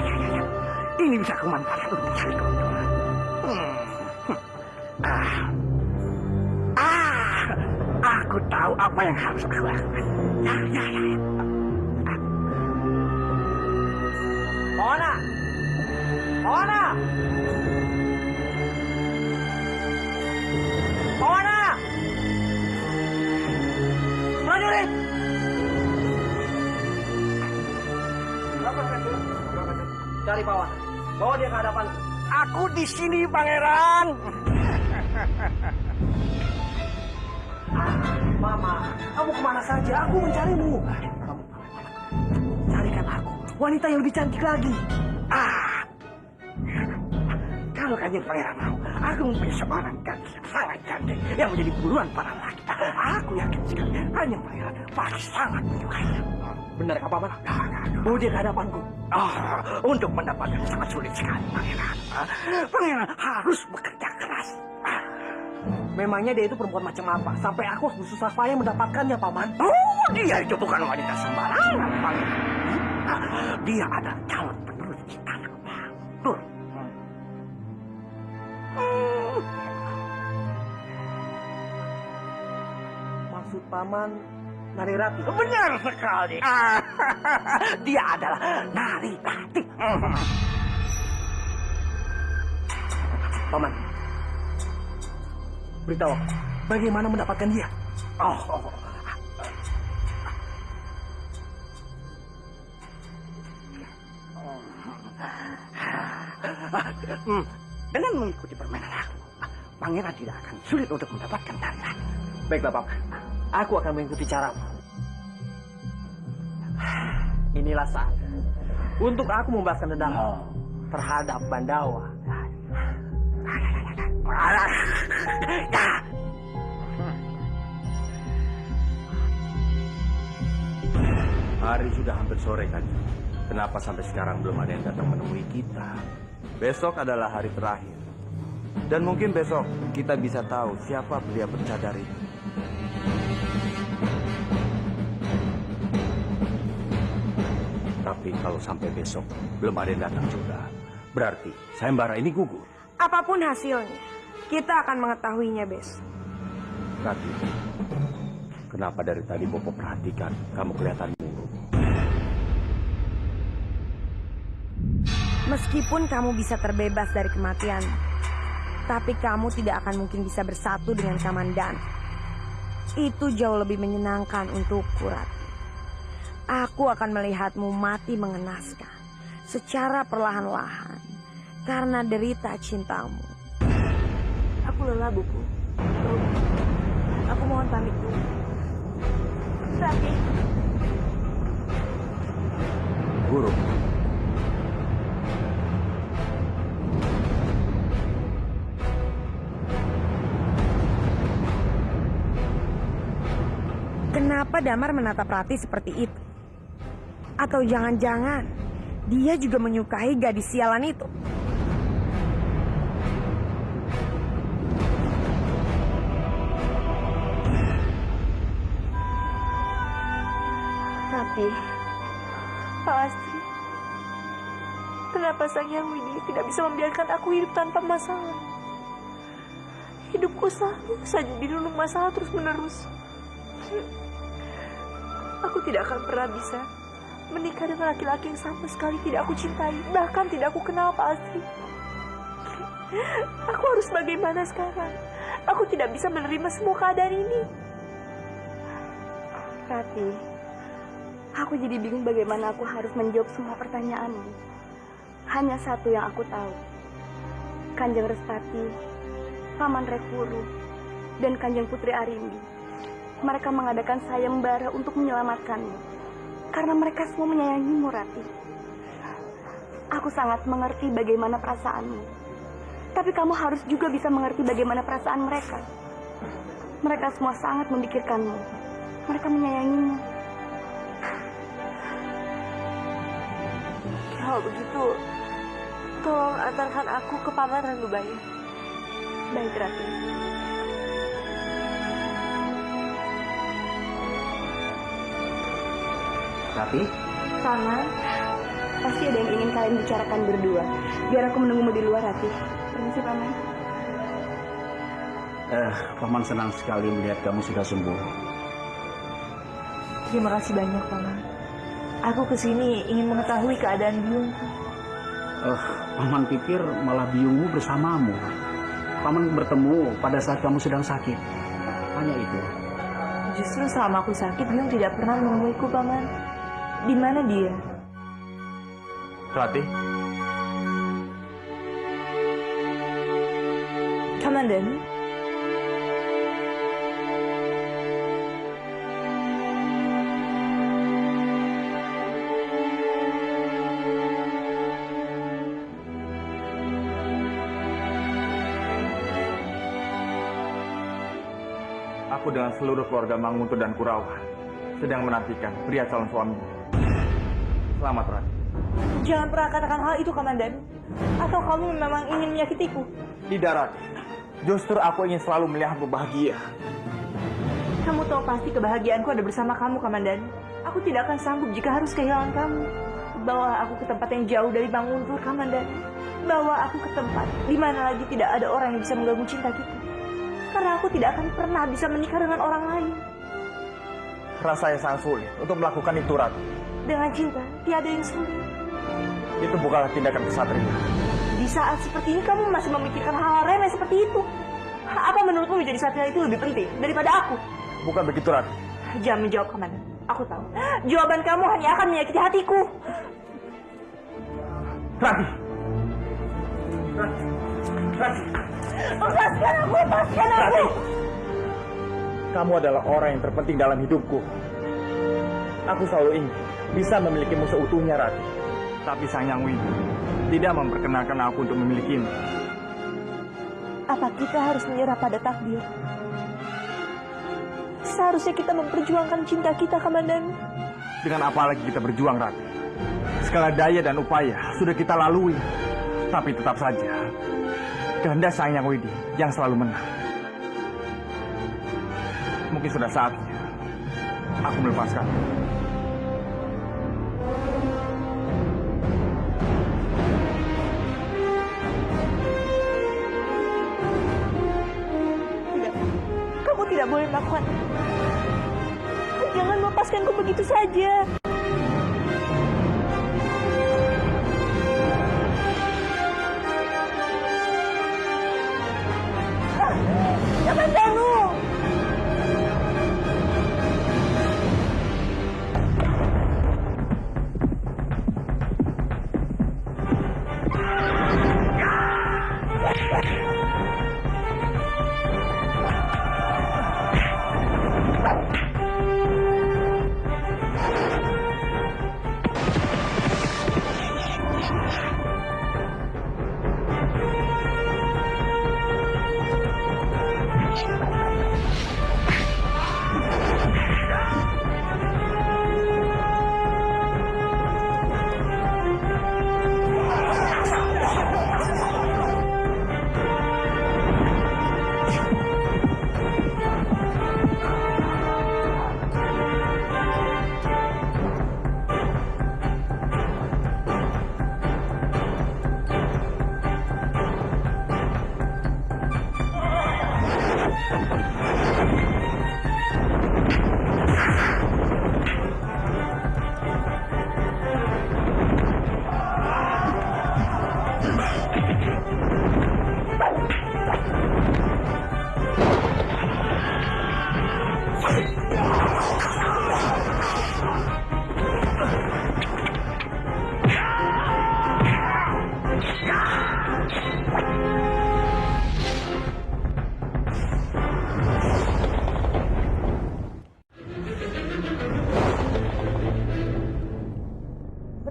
Ini bisa aku manfaatkan untuk mencari keuntungan. Aku tahu apa yang harus aku lakukan. Ya. Mona! Mona! Mona! Prajurit! Cari Pawan. Bawa dia ke hadapan. Aku di sini, Pangeran. Mama, kamu kemana saja? Aku mencarimu. Kamu carikan aku wanita yang lebih cantik lagi. Kalau Kanjeng Pangeran mau, aku mempunyai seorang gadis yang sangat cantik yang menjadi buruan para laki. Aku yakin sekali Kanjeng Pangeran pasti sangat menyukainya. Benar apa Paman? Bawa dia ke hadapanku. Untuk mendapatkan sangat sulit sekali, Pangeran. Pangeran harus bekerja keras. Memangnya dia itu perempuan macam apa? Sampai aku harus bersusah payah mendapatkannya, Paman. Oh, dia itu bukan wanita sembarangan, Pangeran. Dia adalah calon penerus istana Manguntur. Maksud Paman Narirati? Benar sekali. Dia adalah Narirati. Paman, beritahu aku, bagaimana mendapatkan dia? Dengan mengikuti permainan aku, Pangeran tidak akan sulit untuk mendapatkan Narirati. Baiklah, Paman. Aku akan mengikuti caramu. Inilah saat untuk aku membalaskan dendam terhadap Bandawa. Hari sudah hampir sore kan. Kenapa sampai sekarang belum ada yang datang menemui kita? Besok adalah hari terakhir. Dan mungkin besok kita bisa tahu siapa pria bercadar itu. Tapi kalau sampai besok belum ada yang datang juga, berarti sayembara ini gugur. Apapun hasilnya, kita akan mengetahuinya besok. Rati, kenapa dari tadi Bopo perhatikan kamu kelihatan murung? Meskipun kamu bisa terbebas dari kematian, tapi kamu tidak akan mungkin bisa bersatu dengan Kamandanu. Itu jauh lebih menyenangkan untukku, Rati. Aku akan melihatmu mati mengenaskan secara perlahan-lahan karena derita cintamu. Aku lelah, Buku. Aku mohon pamit dulu. Rati. Guru. Kenapa Damar menatap Rati seperti itu? Atau jangan-jangan dia juga menyukai gadis sialan itu? Rati, Pak Lastri, kenapa Sang Hyang Widi tidak bisa membiarkan aku hidup tanpa masalah? Hidupku selalu saja dilulung masalah terus-menerus. Aku tidak akan pernah bisa menikah dengan laki-laki yang sama sekali tidak aku cintai, bahkan tidak aku kenal, Pak Astri. Aku harus bagaimana sekarang? Aku tidak bisa menerima semua keadaan ini. Rati, aku jadi bingung bagaimana aku harus menjawab semua pertanyaanmu. Hanya satu yang aku tahu. Kanjeng Respati, Paman Rekuru, dan Kanjeng Putri Arimbi, mereka mengadakan sayembara untuk menyelamatkanmu. Karena mereka semua menyayangimu, Rati. Aku sangat mengerti bagaimana perasaanmu. Tapi kamu harus juga bisa mengerti bagaimana perasaan mereka. Mereka semua sangat memikirkanmu. Mereka menyayangimu. Kalau begitu, tolong antarkan aku ke Paman Ranubaya. Baik, Rati. Rati? Paman, pasti ada yang ingin kalian bicarakan berdua. Biar aku menunggumu di luar, Rati. Permisi, Paman. Paman senang sekali melihat kamu sudah sembuh. Terima kasih banyak, Paman. Aku kesini ingin mengetahui keadaan biungku. Paman pikir malah biungmu bersamamu. Paman bertemu pada saat kamu sedang sakit. Hanya itu. Justru selama aku sakit, Biung tidak pernah menemuiku, Paman. Di mana dia? Rati, Komandan. aku dengan seluruh keluarga Manguntur dan Kurawa sedang menantikan pria calon suami. Selamat, Rati. Jangan pernah katakan hal itu, Komandan. Atau kamu memang ingin menyakitiku? Tidak, Rati. Justru aku ingin selalu melihatmu bahagia. Kamu tahu pasti kebahagiaanku ada bersama kamu, Komandan. Aku tidak akan sanggup jika harus kehilangan kamu. Bawa aku ke tempat yang jauh dari Manguntur, Komandan. Bawa aku ke tempat di mana lagi tidak ada orang yang bisa mengganggu cinta kita. Karena aku tidak akan pernah bisa menikah dengan orang lain. Rasanya sangat sulit untuk melakukan itu, Rati. Dengan cinta, tiada yang sulit. Itu bukanlah tindakan kesatria. Di saat seperti ini kamu masih memikirkan hal-hal remeh seperti itu. Apa menurutmu menjadi satria itu lebih penting daripada aku? Bukan begitu, Rati. Jangan menjawab, Komandan. Aku tahu. Jawaban kamu hanya akan menyakiti hatiku. Rati! Rati! Rati! Lepaskan aku! Lepaskan aku! Rati! Kamu adalah orang yang terpenting dalam hidupku. Aku selalu ingin bisa memilikimu seutuhnya, Rati. Tapi Sang Yang Widi tidak memperkenalkan aku untuk memilikimu. Apa kita harus menyerah pada takdir? Seharusnya kita memperjuangkan cinta kita, Komandan. Dengan apa lagi kita berjuang, Rati? Segala daya dan upaya sudah kita lalui. Tapi tetap saja, kehendak Sang Yang Widi yang selalu menang. Mungkin sudah saatnya aku melepaskan. Tidak, kamu tidak boleh melakukan. Jangan melepaskanku begitu saja. Jangan ganggu.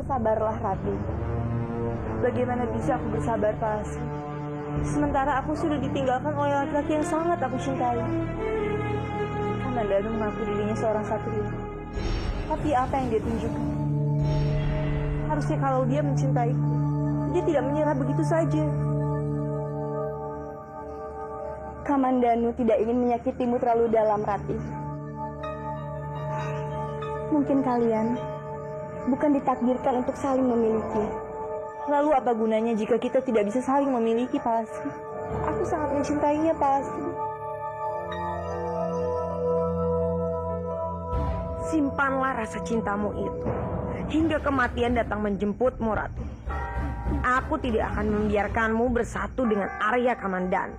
Sabarlah, Rati. Bagaimana bisa aku bersabar, Palastri? Sementara aku sudah ditinggalkan oleh laki-laki yang sangat aku cintai. Kamandanu mengaku dirinya seorang satria. Tapi apa yang dia tunjukkan? Harusnya kalau dia mencintaiku, dia tidak menyerah begitu saja. Kamandanu tidak ingin menyakitimu terlalu dalam, Rati. Mungkin kalian bukan ditakdirkan untuk saling memiliki. Lalu apa gunanya jika kita tidak bisa saling memiliki, Palastri? Aku sangat mencintainya, Palastri. Simpanlah rasa cintamu itu hingga kematian datang menjemputmu, Ratu. Aku tidak akan membiarkanmu bersatu dengan Arya Kamandanu.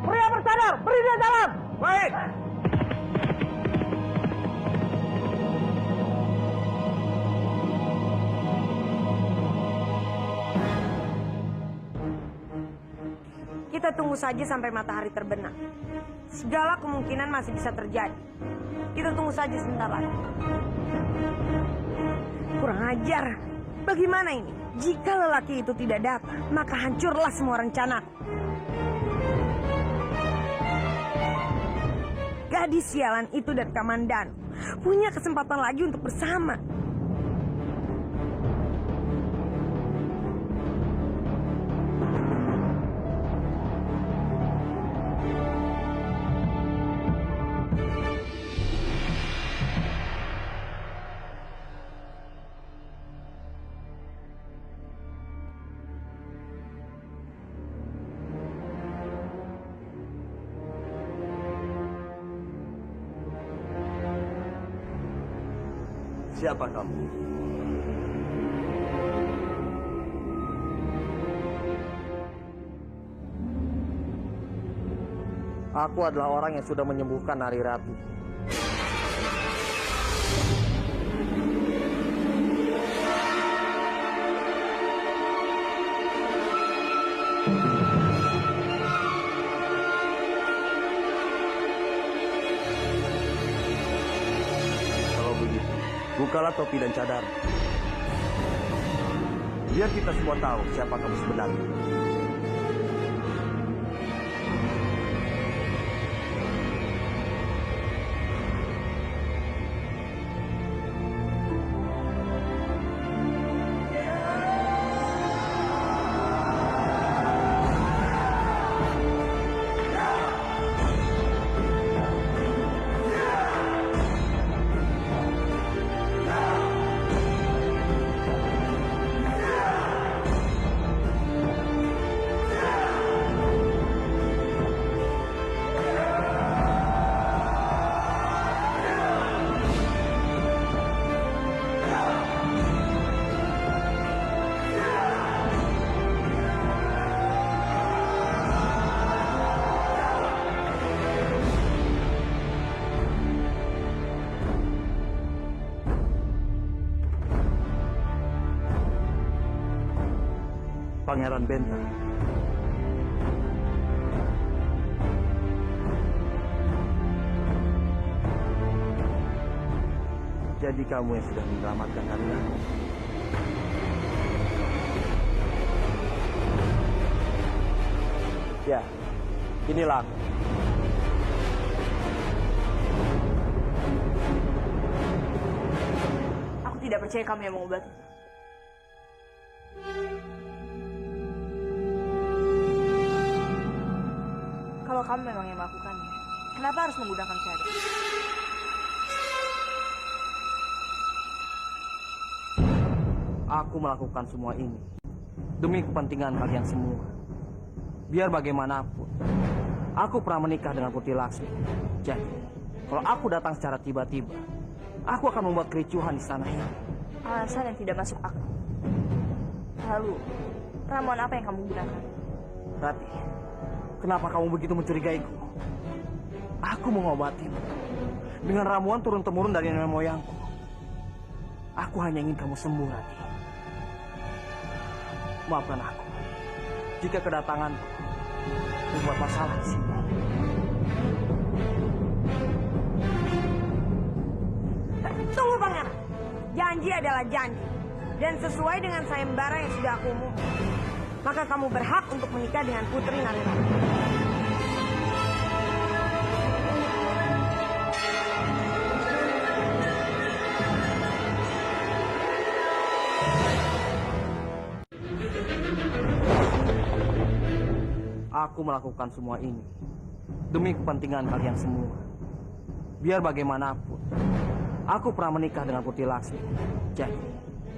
Pria bersadar, beri dia jalan. Baik. Kita tunggu saja sampai matahari terbenam. Segala kemungkinan masih bisa terjadi. Kita tunggu saja sebentar lagi. Kurang ajar. Bagaimana ini? Jika lelaki itu tidak datang, maka hancurlah semua rencanaku. Gadis sialan itu dan Kamandanu punya kesempatan lagi untuk bersama. Siapa kamu? Aku adalah orang yang sudah menyembuhkan Nari Rati. Bukalah topi dan cadar. Biar kita semua tahu siapa kamu sebenarnya. Pangeran Benta. Jadi kamu yang sudah menyelamatkan Karina. Ya, inilah aku. Aku tidak percaya kamu yang mengobati. Kalau kamu memang yang melakukannya, kenapa harus menggunakan cadar? Aku melakukan semua ini demi kepentingan kalian semua. Biar bagaimanapun, aku pernah menikah dengan Putri Laksmi. Jadi, kalau aku datang secara tiba-tiba, aku akan membuat kericuhan di istana ini. Alasan yang tidak masuk akal. Lalu, ramuan apa yang kamu gunakan? Rati, kenapa kamu begitu mencurigaiku? Aku mengobatimu dengan ramuan turun-temurun dari nenek moyangku. Aku hanya ingin kamu sembuh, Rati. Maafkan aku jika kedatanganku membuat masalah di sini. Tunggu, Pangeran. Janji adalah janji. Dan sesuai dengan sayembara yang sudah aku umumkan, maka kamu berhak untuk menikah dengan Putri Narirati. Aku melakukan semua ini demi kepentingan kalian semua. Biar bagaimanapun, aku pernah menikah dengan Putri Laksmi. Jadi,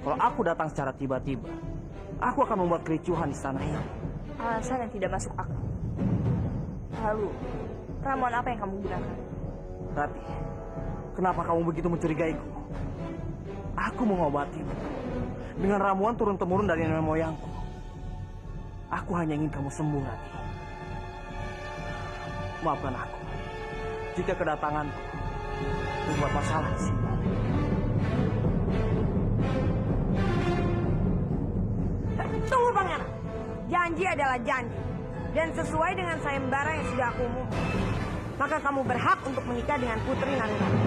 kalau aku datang secara tiba-tiba, aku akan membuat kericuhan di istana ini. Alasan yang tidak masuk akal. Lalu, ramuan apa yang kamu gunakan? Rati, kenapa kamu begitu mencurigaiku? Aku mengobatimu dengan ramuan turun-temurun dari nenek moyangku. Aku hanya ingin kamu sembuh, Rati. Maafkan aku jika kedatanganku membuat masalah di sini. Tunggu, Pangeran. Janji adalah janji. Dan sesuai dengan sayembara yang sudah aku umumkan, maka kamu berhak untuk menikah dengan Putri Narirati.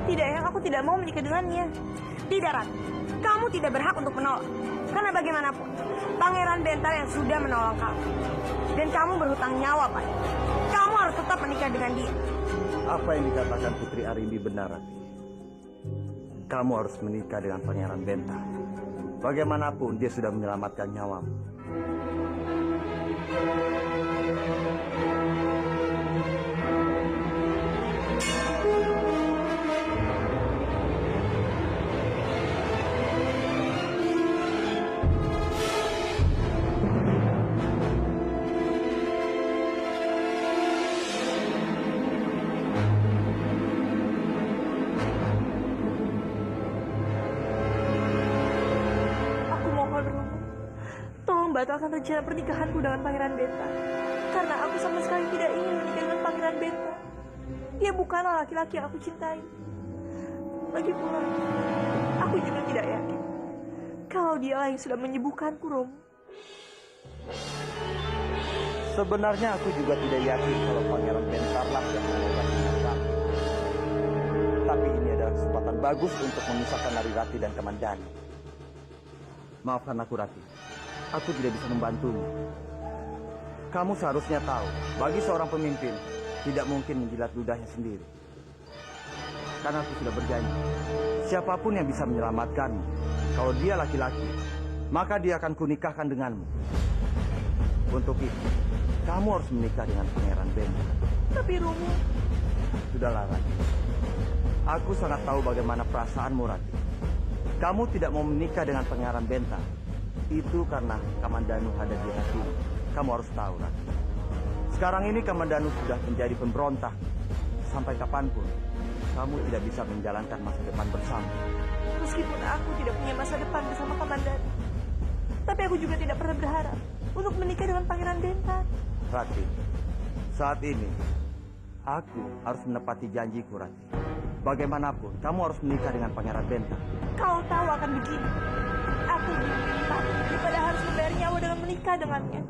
Tidak, yang aku tidak mau menikah dengannya. Tidak, Rati. Kamu tidak berhak untuk menolak. Karena bagaimanapun, Pangeran Bentar yang sudah menolong kamu. Dan kamu berhutang nyawa, Pak. Kamu harus tetap menikah dengan dia. Apa yang dikatakan Putri Arimbi benar, Rati. Kamu harus menikah dengan Pangeran Bentar. Bagaimanapun dia sudah menyelamatkan nyawamu. Batalkan rencana pernikahanku dengan Pangeran Benta. Karena aku sama sekali tidak ingin menikah dengan Pangeran Benta. Dia bukanlah laki-laki yang aku cintai. Lagi pula, aku juga tidak yakin kalau dialah yang sudah menyembuhkanku, Romo. Sebenarnya aku juga tidak yakin kalau Pangeran Bentarlah yang mengobati kamu. Tapi ini adalah kesempatan bagus untuk memisahkan Narirati dan Kamandanu. Maafkan aku, Rati. Aku tidak bisa membantumu. Kamu seharusnya tahu, bagi seorang pemimpin, tidak mungkin menjilat ludahnya sendiri. Karena aku sudah berjanji, siapapun yang bisa menyelamatkanmu, kalau dia laki-laki, maka dia akan kunikahkan denganmu. Untuk itu, kamu harus menikah dengan Pangeran Benta. Tapi Romo... Sudahlah, Rati. Aku sangat tahu bagaimana perasaanmu, Rati. Kamu tidak mau menikah dengan Pangeran Benta. Itu karena Kamandanu ada di hatimu. Kamu harus tahu, Rati. Sekarang ini Kamandanu sudah menjadi pemberontak. Sampai kapanpun, kamu tidak bisa menjalankan masa depan bersama. Meskipun aku tidak punya masa depan bersama Kamandanu, tapi aku juga tidak pernah berharap untuk menikah dengan Pangeran Benta. Rati, saat ini, aku harus menepati janjiku, Rati. Bagaimanapun, kamu harus menikah dengan Pangeran Benta. Kau tahu akan begini. Aku lebih memilih daripada harus membayar nyawa dengan menikah dengannya.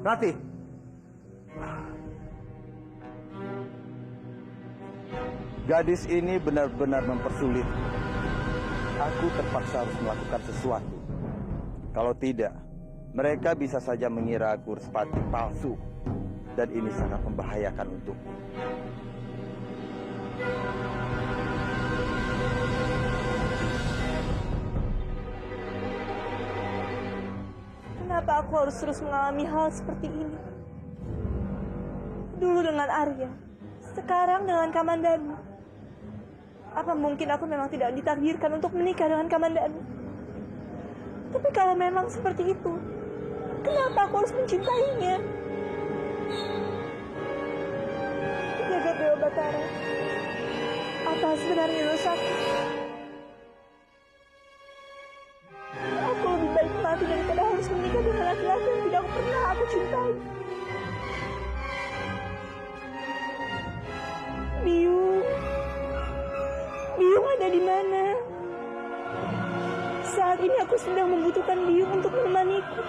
Rati! Gadis ini benar-benar mempersulit. Aku terpaksa harus melakukan sesuatu. Kalau tidak, mereka bisa saja mengira aku Respati palsu. Dan ini sangat membahayakan untukku. Kenapa aku harus terus mengalami hal seperti ini? Dulu dengan Arya, sekarang dengan Kamandanu. Apa mungkin aku memang tidak ditakdirkan untuk menikah dengan Kamandanu? Tapi kalau memang seperti itu, kenapa aku harus mencintainya? Jagat Dewa Batara, apa sebenarnya dosaku? Aku lebih baik mati daripada harus menikah dengan laki-laki yang tidak pernah aku cintai. Biung ada di mana? Saat ini aku sedang membutuhkan Biung untuk menemaniku.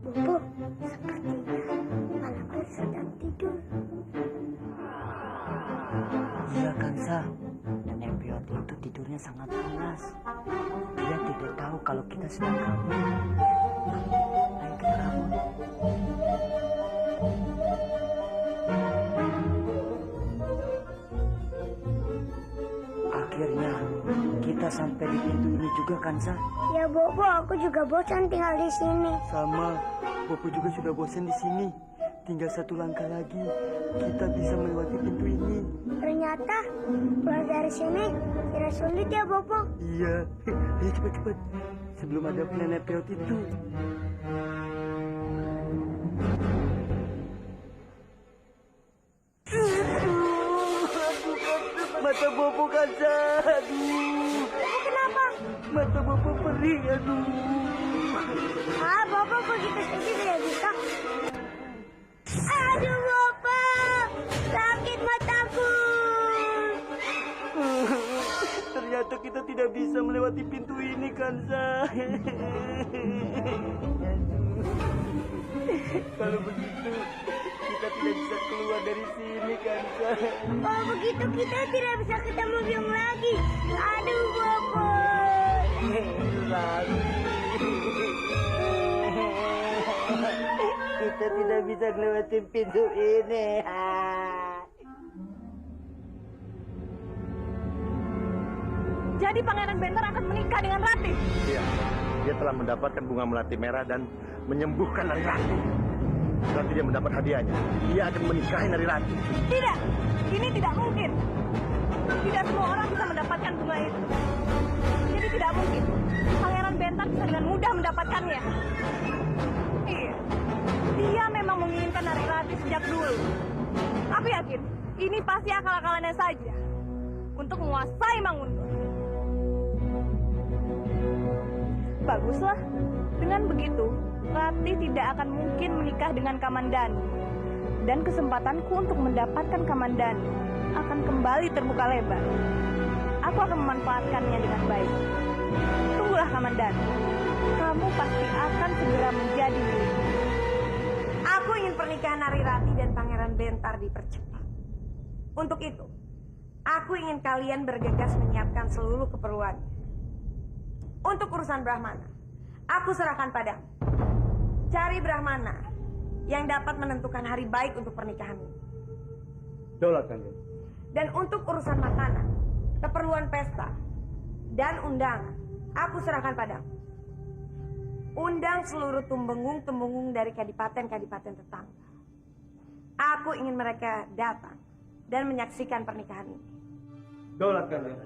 Bobo, sepertinya malaku sedang tidur. Iya Kansa, nenek Piot itu tidurnya sangat pulas. Dia tidak tahu kalau kita sedang kabur. Ayo kita kabur. Akhirnya kita sampai di pintu ini juga Kansa. Ya Bobo, aku juga bosan tinggal di sini. Sama, Bopo juga sudah bosan di sini. Tinggal satu langkah lagi, kita bisa melewati pintu ini. Ternyata keluar dari sini tidak sulit ya Bobo. Iya, ayo cepat-cepat. Sebelum ada nenek Piot itu. Mata Bopo Kansa, aduh. Kenapa? Mata Bopo perih, aduh. Ah, Bobo begitu saja tidak bisa. Aduh Bobo, sakit mataku. Ternyata kita tidak bisa melewati pintu ini, Kansa. Kalau begitu, kita tidak bisa keluar dari sini, Kansa. Oh begitu kita tidak bisa ketemu Biung lagi. Aduh Bobo. Kita tidak bisa melewati pintu ini. Jadi Pangeran Bentar akan menikah dengan Ratih. Iya, dia telah mendapatkan bunga melati merah dan menyembuhkan Nari Rati. Nanti dia mendapat hadiahnya. Dia akan menikahi Nari Rati. Tidak, ini tidak mungkin. Tidak semua orang bisa mendapatkan bunga itu. Jadi tidak mungkin Pangeran Bentar bisa dengan mudah mendapatkannya. Iya, dia memang menginginkan Nari Rati sejak dulu. Aku yakin ini pasti akal-akalannya saja untuk menguasai Manguntur. Baguslah, dengan begitu Ratih tidak akan mungkin menikah dengan Kamandanu. Dan kesempatanku untuk mendapatkan Kamandanu akan kembali terbuka lebar. Aku akan memanfaatkannya dengan baik. Tunggulah Kamandanu, kamu pasti akan segera menjadi milikku. Aku ingin pernikahan Nari Rati dan Pangeran Bentar dipercepat. Untuk itu, aku ingin kalian bergegas menyiapkan seluruh keperluannya. Untuk urusan Brahmana, aku serahkan padamu. Cari Brahmana yang dapat menentukan hari baik untuk pernikahan ini. Daulat, Kanjeng. Dan untuk urusan makanan, keperluan pesta, dan undangan, aku serahkan padamu. Undang seluruh tumbengung-tumbengung dari kadipaten-kadipaten tetangga. Aku ingin mereka datang dan menyaksikan pernikahan ini. Daulat, Kanjeng.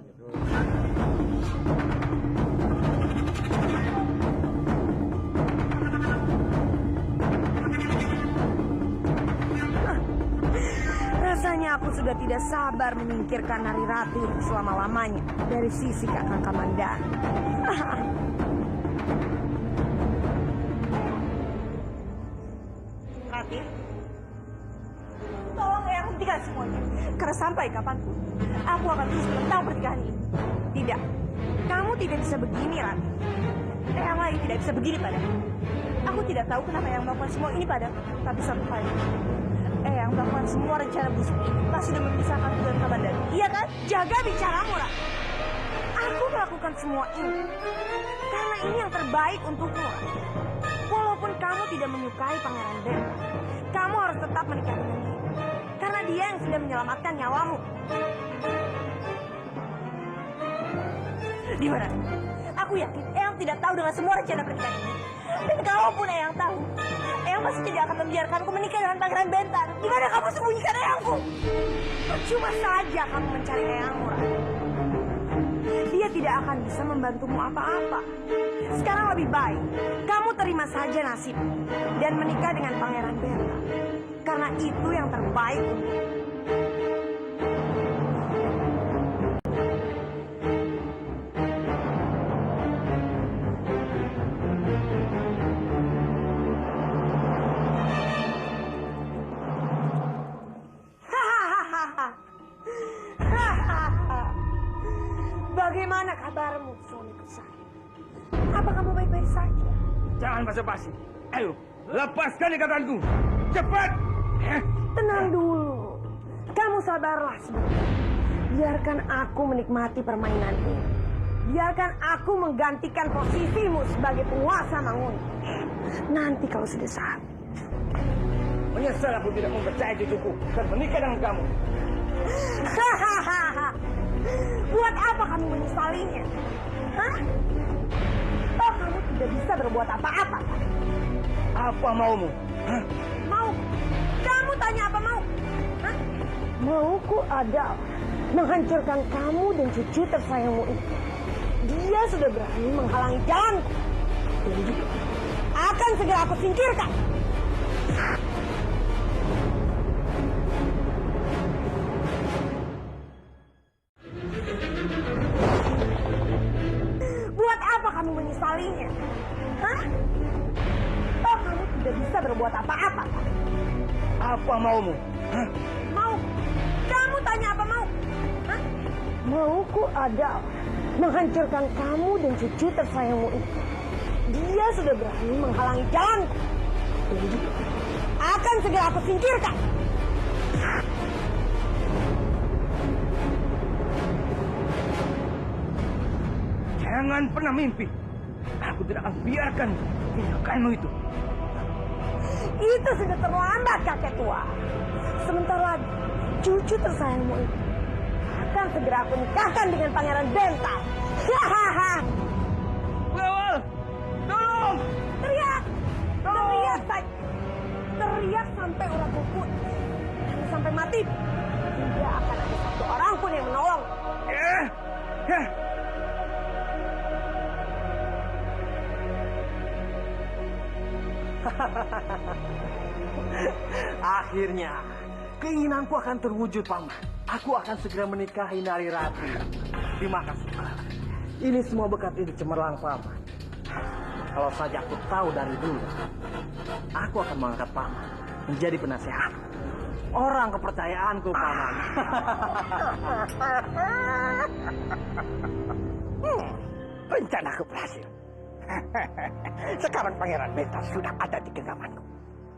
Rasanya aku sudah tidak sabar menyingkirkan Nari Rati selama-lamanya dari sisi Kakang Kamandanu. Rati, tolong ya hentikan semuanya. Karena sampai kapanpun, aku akan terus menentang pernikahan ini. Tidak, kamu tidak bisa begini, Rati. Eyang lagi tidak bisa begini padaku. Aku tidak tahu kenapa Eyang melakukan semua ini padaku. Tapi satu hal, Eyang melakukan semua rencana busuk ini pasti sudah memisahkanku dengan Kamandanu. Iya kan? Jaga bicaramu, Ra. Aku melakukan semua ini karena ini yang terbaik untukmu, Ra. Walaupun kamu tidak menyukai Pangeran Benta, kamu harus tetap menikah dengan dia. Karena dia yang sudah menyelamatkan nyawamu. Di mana? Aku yakin Eyang tidak tahu dengan semua rencana pernikahan ini. Dan kalaupun Eyang tahu, Eyang pasti tidak akan membiarkanku menikah dengan Pangeran Bentar. Di mana kamu sembunyikan Eyangku? Percuma saja kamu mencari Eyangmu, Ra. Dia tidak akan bisa membantumu apa-apa. Sekarang lebih baik kamu terima saja nasib dan menikah dengan Pangeran Bentar. Karena itu yang terbaik untukmu. Bagaimana kabarmu, suamiku sayang? Apa kamu baik-baik saja? Jangan basa-basi. Ayo, lepaskan ikatanku. Cepat! Tenang dulu. Kamu sabarlah sebentar. Biarkan aku menikmati permainan ini. Biarkan aku menggantikan posisimu sebagai penguasa Mangun. Nanti kalau sudah saat. Menyesal aku tidak mempercayai cucuku dan menikah dengan kamu. Hahaha. Buat apa kamu menyesalinya? Hah? Oh, kamu tidak bisa berbuat apa-apa. Apa maumu? Hah? Mau? Kamu tanya apa mau? Hah? Mauku adalah menghancurkan kamu dan cucu tersayangmu itu. Dia sudah berani menghalangi jalanku. Dan juga akan segera aku singkirkan. Buat apa kamu menyesalinya? Hah? Oh, kamu tidak bisa berbuat apa-apa. Apa maumu? Hah? Mau? Kamu tanya apa mau? Hah? Mauku adalah menghancurkan kamu dan cucu tersayangmu itu. Dia sudah berani menghalangi jalanku. Dan juga akan segera aku singkirkan. Jangan pernah mimpi. Aku tidak akan biarkan tindakanmu itu. Itu sudah terlambat, kakek tua. Sebentar lagi, cucu tersayangmu itu akan segera aku nikahkan dengan Pangeran Bentar. Hahaha. Lewal! Tolong! Teriak! Teriak saja. Teriak sampai uratmu putih. Sampai mati. Tidak akan ada satu orang pun yang menolong. Akhirnya, keinginanku akan terwujud, Paman. Aku akan segera menikahi Nari Rati. Terima kasih. Ini semua berkat ide cemerlang, Paman. Kalau saja aku tahu dari dulu, aku akan mengangkat Paman menjadi penasehat. Orang kepercayaanku, Paman. Rencanaku berhasil. Sekarang Pangeran Bentar sudah ada di genggamanku.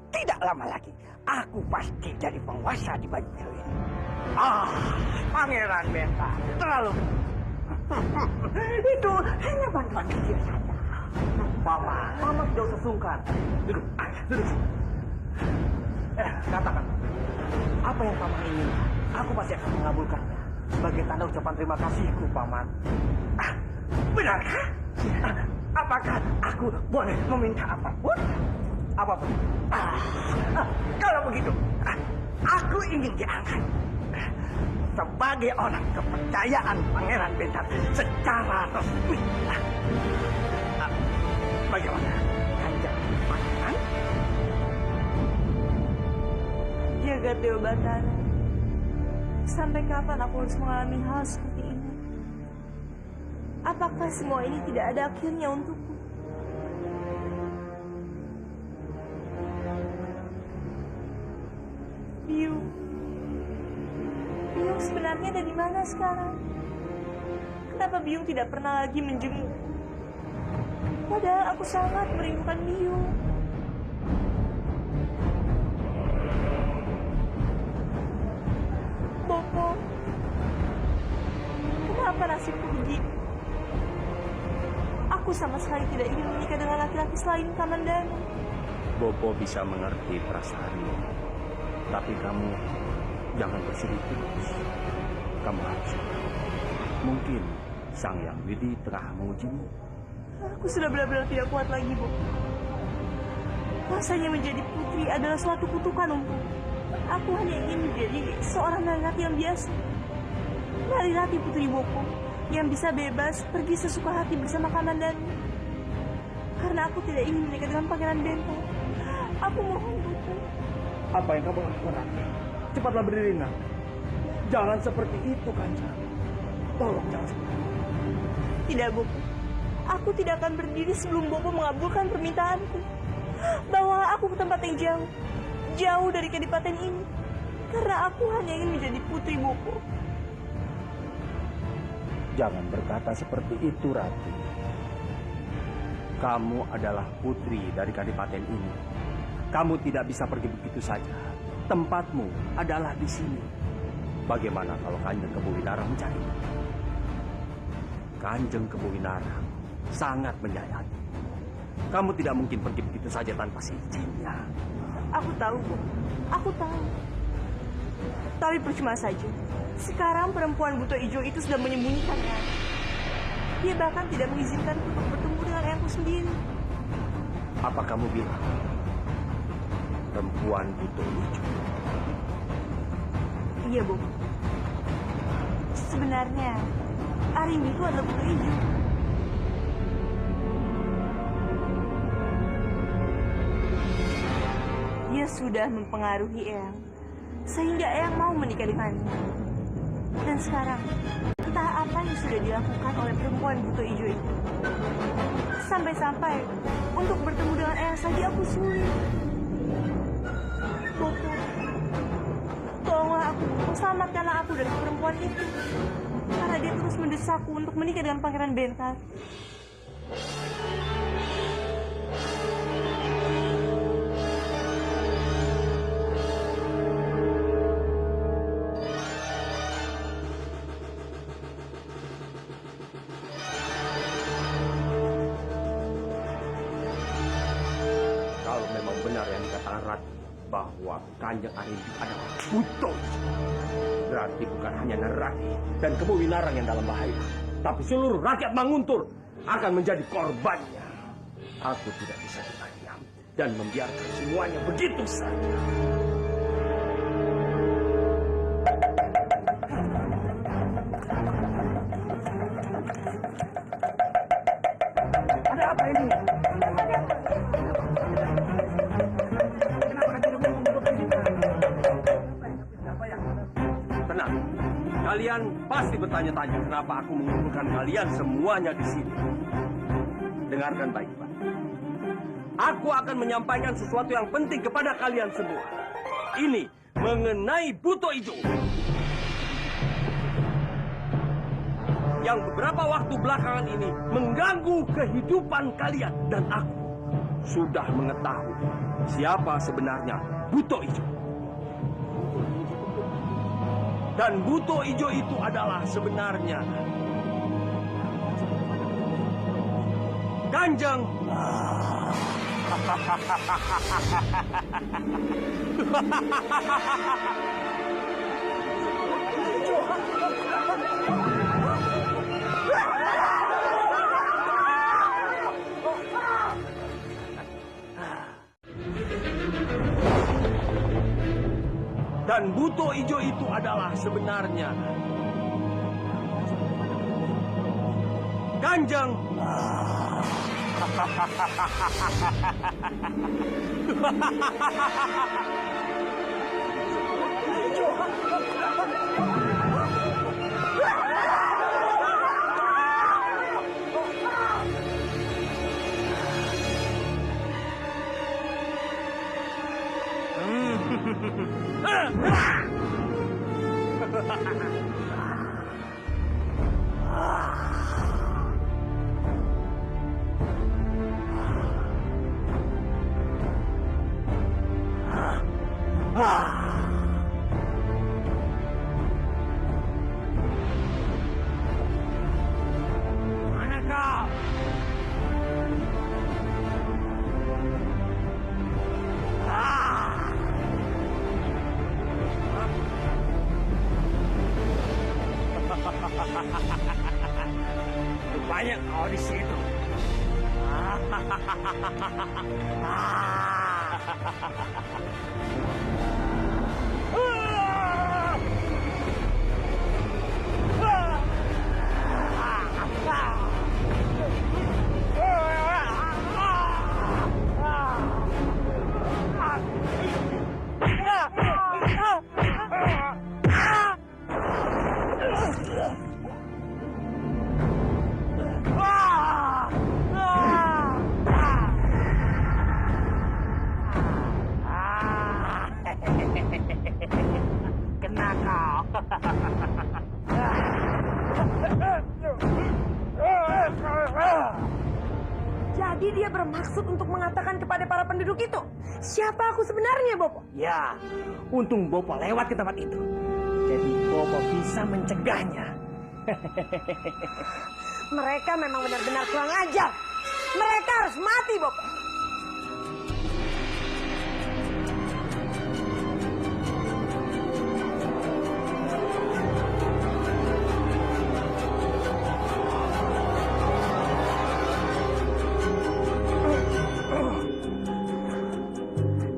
Tidak lama lagi, aku pasti jadi penguasa di Banyu Biru ini. Pangeran Bentar terlalu. Itu hanya bantuan kecil saja. Paman tidak usah sungkan. Duduk. Katakan, apa yang Paman ingin? Aku pasti akan mengabulkannya. Sebagai tanda ucapan terima kasihku, Paman. Benarkah? Apakah aku boleh meminta apapun? Apapun. Kalau begitu, aku ingin diangkat sebagai orang kepercayaan Pangeran Bentar secara resmi. Bagaimana? Kanjeng Pangeran? Jaga Dewa Batara. Sampai kapan aku harus mengalami hal seperti ini? Apakah semua ini tidak ada akhirnya untukku? Biung sebenarnya ada di mana sekarang? Kenapa Biung tidak pernah lagi menjenguk? Padahal aku sangat merindukan Biung. Bopo, kenapa nasibku begini? Aku sama sekali tidak ingin menikah dengan laki-laki selain Kamandanu. Bopo bisa mengerti perasaanmu. Tapi kamu jangan bersedih terus. Kamu harus tahu. Mungkin Sang Yang Widi telah mengujimu. Aku sudah benar-benar tidak kuat lagi, Bu. Rasanya menjadi putri adalah suatu kutukan untukku. Aku hanya ingin menjadi seorang Narirati yang biasa. Narirati putri Bopo yang bisa bebas pergi sesuka hati bersama Kamandanu. Karena aku tidak ingin menikah dengan Pangeran Bento. Aku mohon, Bopo. Apa yang kamu lakukan, Rati? Cepatlah berdiri, nak. Jangan seperti itu, Kanjeng. Tolong jangan seperti itu. Tidak, Bopo. Aku tidak akan berdiri sebelum Bopo mengabulkan permintaanku. Bawalah aku ke tempat yang jauh. Jauh dari kadipaten ini. Karena aku hanya ingin menjadi putri Bopo. Jangan berkata seperti itu, Rati. Kamu adalah putri dari kadipaten ini. Kamu tidak bisa pergi begitu saja. Tempatmu adalah di sini. Bagaimana kalau Kanjeng Kebuwinarang mencarimu? Kanjeng Kebuwinarang sangat menyayangi. Kamu tidak mungkin pergi begitu saja tanpa seizinnya. Aku tahu, Bu. Aku tahu. Tapi percuma saja. Sekarang perempuan buto ijo itu sudah menyembunyikan Eyang. Dia bahkan tidak mengizinkanku untuk bertemu dengan Eyangku sendiri. Apa kamu bilang perempuan buto ijo? Iya, Bu. Sebenarnya Arimbi itu adalah buto ijo. Dia sudah mempengaruhi Eyang sehingga Eyang mau menikah dengannya. Dan sekarang entah apa yang sudah dilakukan oleh perempuan buto ijo itu. Sampai-sampai untuk bertemu dengan Eyang saja aku sulit. Bopo, tolonglah aku, selamatkanlah aku dari perempuan itu. Karena dia terus mendesakku untuk menikah dengan Pangeran Bentar. Kalau memang benar yang dikatakan Rati bahwa Kanjeng Arimbi adalah buto, berarti bukan hanya Narati dan Kebuwinarang yang dalam bahaya, tapi seluruh rakyat Manguntur akan menjadi korbannya. Aku tidak bisa diam dan membiarkan semuanya begitu saja. Ada apa ini? Tenang, kalian pasti bertanya-tanya kenapa aku mengumpulkan kalian semuanya di sini. Dengarkan baik-baik. Aku akan menyampaikan sesuatu yang penting kepada kalian semua. Ini mengenai buto ijo. Yang beberapa waktu belakangan ini mengganggu kehidupan kalian. Dan aku sudah mengetahui siapa sebenarnya buto ijo. Dan buto ijo itu adalah sebenarnya Kanjeng. Dan buto ijo itu adalah sebenarnya Kanjeng. Mana kau? Rupanya kau di situ. Kena kau. Jadi dia bermaksud untuk mengatakan kepada para penduduk itu, siapa aku sebenarnya, Bopo? Ya, untung Bopo lewat ke tempat itu. Jadi Bopo bisa mencegahnya. Mereka memang benar-benar kurang ajar. Mereka harus mati, Bopo.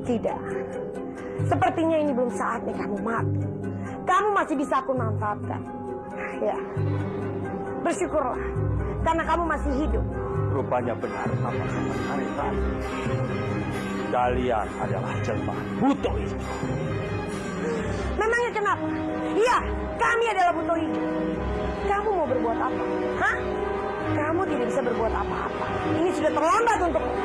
Tidak. Sepertinya ini belum saatnya kamu mati. Kamu masih bisa aku manfaatkan. Ya. Bersyukurlah. Karena kamu masih hidup. Rupanya benar apa kata Haritanu. Kalian adalah jelma buto itu. Memangnya kenapa? Iya, kami adalah buto hijau. Kamu mau berbuat apa? Hah? Kamu tidak bisa berbuat apa-apa. Ini sudah terlambat untukmu.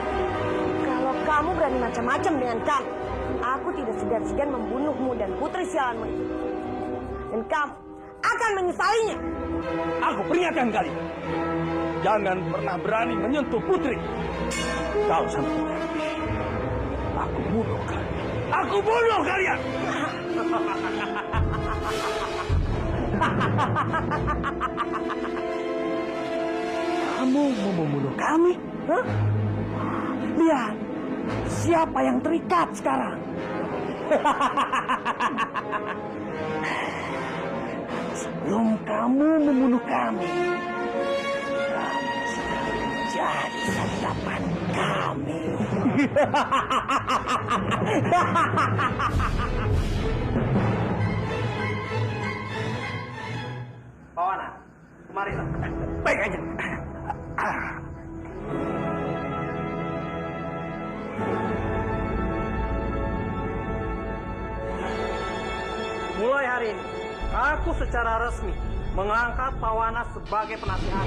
Kalau kamu berani macam-macam dengan kami, aku tidak segan-segan membunuhmu dan putri sialanmu itu. Dan kamu akan menyesalinya. Aku peringatkan kalian. Jangan pernah berani menyentuh putri. Kalau sampai terjadi, aku bunuh kalian. Aku bunuh kalian. Kamu mau membunuh kami? Hah? Lihat, siapa yang terikat sekarang? Sebelum kamu membunuh kami, kamu sudah menjadi santapan kami. Pawana, kemarilah. Baik aja. Mulai hari ini, aku secara resmi mengangkat Pawana sebagai penasihat,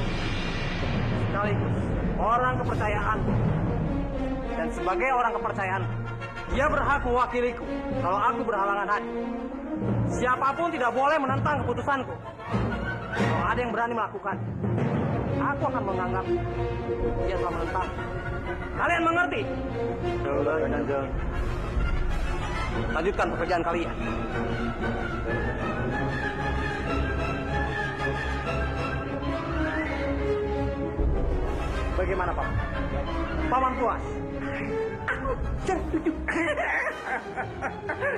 sekaligus orang kepercayaanku. Dan sebagai orang kepercayaanku, dia berhak mewakiliku kalau aku berhalangan hati. Siapapun tidak boleh menentang keputusanku. Kalau ada yang berani melakukan, aku akan menganggap dia telah menentang. Kalian mengerti? Lanjutkan pekerjaan kalian. Bagaimana, Pak? Paman puas? Aku setuju.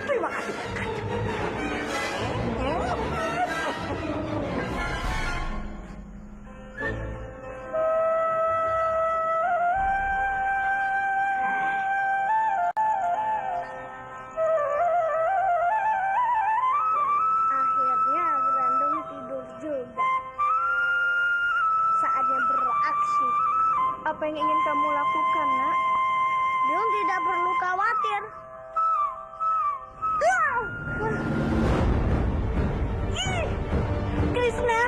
Terima kasih. Akhirnya Grandong tidur juga. Saatnya beraksi. Apa yang ingin kamu lakukan, Nak? Biong tidak perlu khawatir. Krishna,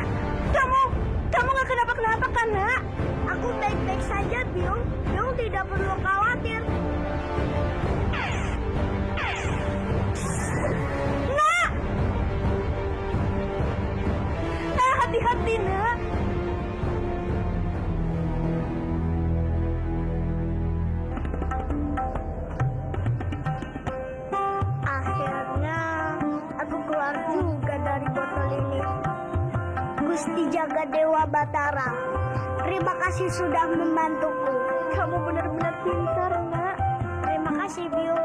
kamu nggak kenapa-kenapa kan, Nak? Aku baik-baik saja, Biong. Biong tidak perlu khawatir. Nak! Hati-hati, Nak. Akhirnya Gusti Jagadewa Batara, terima kasih sudah membantuku. Kamu benar-benar pintar, Nak. Terima kasih, Biung.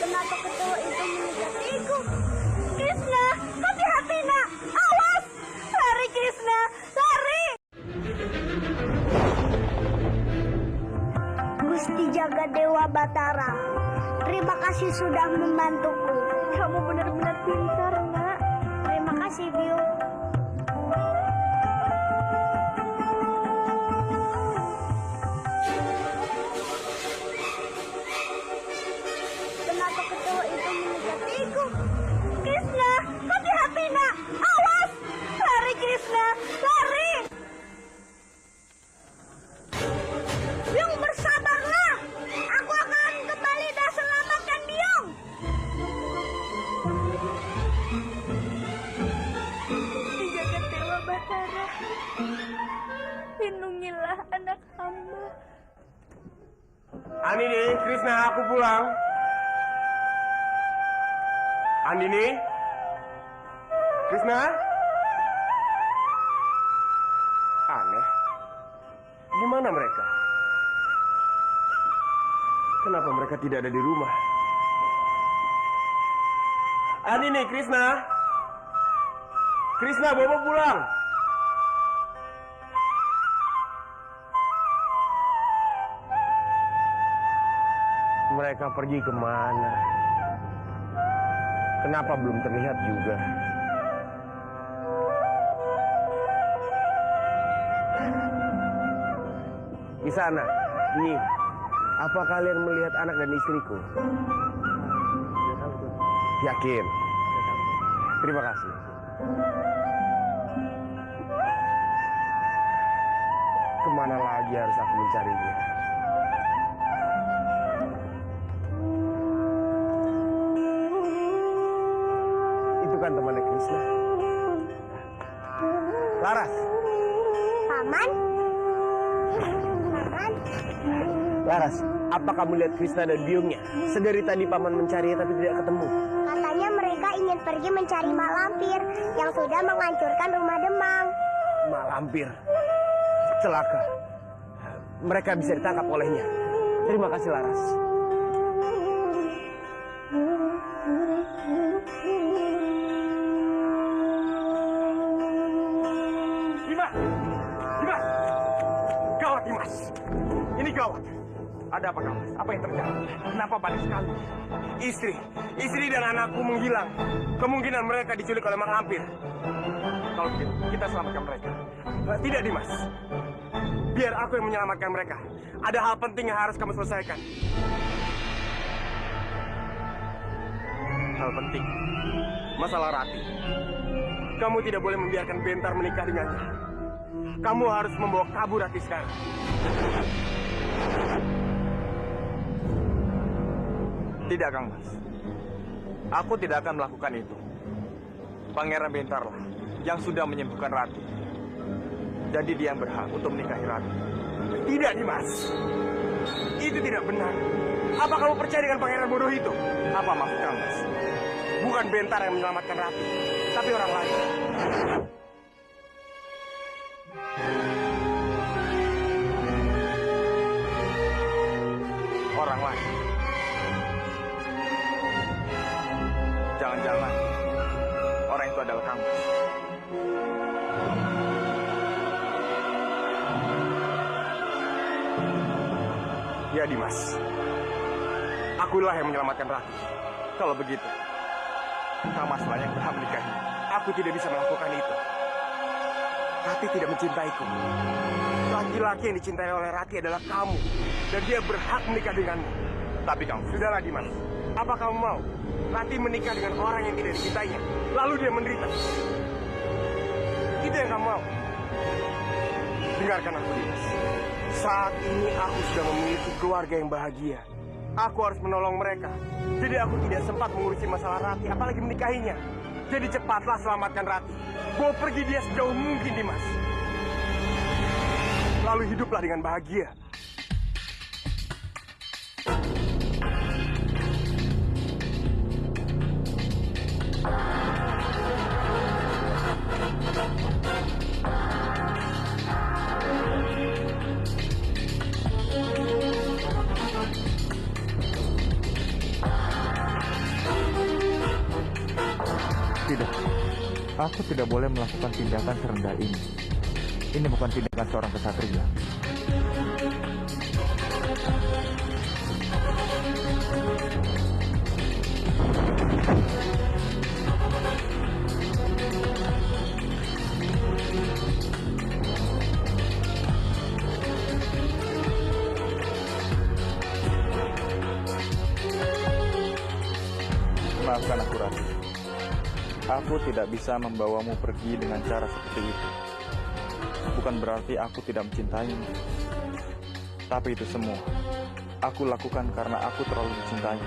Kenapa ketua itu mendekatiku? Krishna, hati-hati, Nak. Awas! Lari, Krishna, lari! Gusti Jagadewa Batara, terima kasih sudah membantuku. Kamu benar-benar pintar, Nak. Terima kasih, Biung. Kenapa ketua itu mendekatiku? Krishna, hati-hati, Nak. Awas! Lari, Krishna, lari! Biung, bersabarlah. Aku akan kembali dan selamatkan Biung. Gusti Jagadewa Batara, lindungilah anak hamba. Andini, Krishna, aku pulang. Andini, Krishna. Aneh. Di mana mereka? Kenapa mereka tidak ada di rumah? Andini, Krishna. Krishna, Bobo pulang. Mereka pergi kemana? Kenapa belum terlihat juga? Di sana, Nyi. Apa kalian melihat anak dan istriku? Yakin? Terima kasih. Kemana lagi harus aku mencarinya? Itu kan temannya Krishna. Laras. Paman? Paman? Laras, apa kamu lihat Krishna dan biungnya? Sedari tadi paman mencarinya tapi tidak ketemu. Katanya mereka ingin pergi mencari mak lampir yang sudah menghancurkan rumah Demang. Mak lampir. Celaka. Mereka bisa ditangkap olehnya. Terima kasih, Laras. Dimas! Dimas! Gawat, Dimas! Ini gawat. Ada apa, Kamas? Apa yang terjadi? Kenapa panik sekali? Istri dan anakku menghilang. Kemungkinan mereka diculik oleh mak lampir. Kalau begitu, kita selamatkan mereka. Tidak, Dimas. Biar aku yang menyelamatkan mereka. Ada hal penting yang harus kamu selesaikan. Hal penting? Masalah Rati. Kamu tidak boleh membiarkan Bentar menikah dengannya. Kamu harus membawa kabur Rati sekarang. Tidak, Kang Mas. Aku tidak akan melakukan itu. Pangeran Bentarlah yang sudah menyembuhkan Rati. Jadi dia yang berhak untuk menikahi Rati. Tidak, Dimas. Itu tidak benar. Apa kamu percaya dengan pangeran bodoh itu? Apa maksud Kang Mas? Bukan Bentar yang menyelamatkan Rati, tapi orang lain. Orang lain. Jangan-jangan orang itu adalah Kang Mas. Ya, Dimas. Akulah yang menyelamatkan Rati. Kalau begitu, Kang Maslah yang berhak menikahi. Aku tidak bisa melakukan itu. Rati tidak mencintaiku. Laki-laki yang dicintai oleh Rati adalah kamu. Dan dia berhak menikah denganmu. Tapi kamu, sudahlah Dimas. Apa kamu mau Rati menikah dengan orang yang tidak dicintainya? Lalu dia menderita. Itu yang kamu mau. Dengarkan aku, Dimas. Saat ini aku sudah memiliki keluarga yang bahagia. Aku harus menolong mereka. Jadi aku tidak sempat mengurusi masalah Rati, apalagi menikahinya. Jadi cepatlah selamatkan Rati. Bawa pergi dia sejauh mungkin, Dimas. Lalu hiduplah dengan bahagia. Aku tidak boleh melakukan tindakan serendah ini. Ini bukan tindakan seorang kesatria. Maafkan aku, Rati. Aku tidak bisa membawamu pergi dengan cara seperti itu. Bukan berarti aku tidak mencintaimu. Tapi itu semua aku lakukan karena aku terlalu mencintai.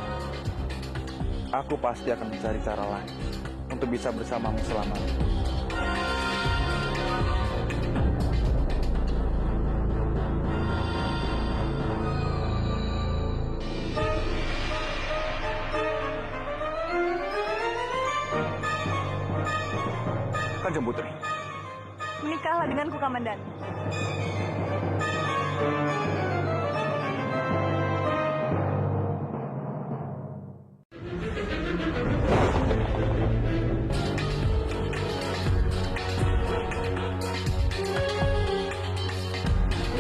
Aku pasti akan mencari cara lain untuk bisa bersamamu selamanya. Kanjeng Putri, Menikahlah denganku, Kamandan.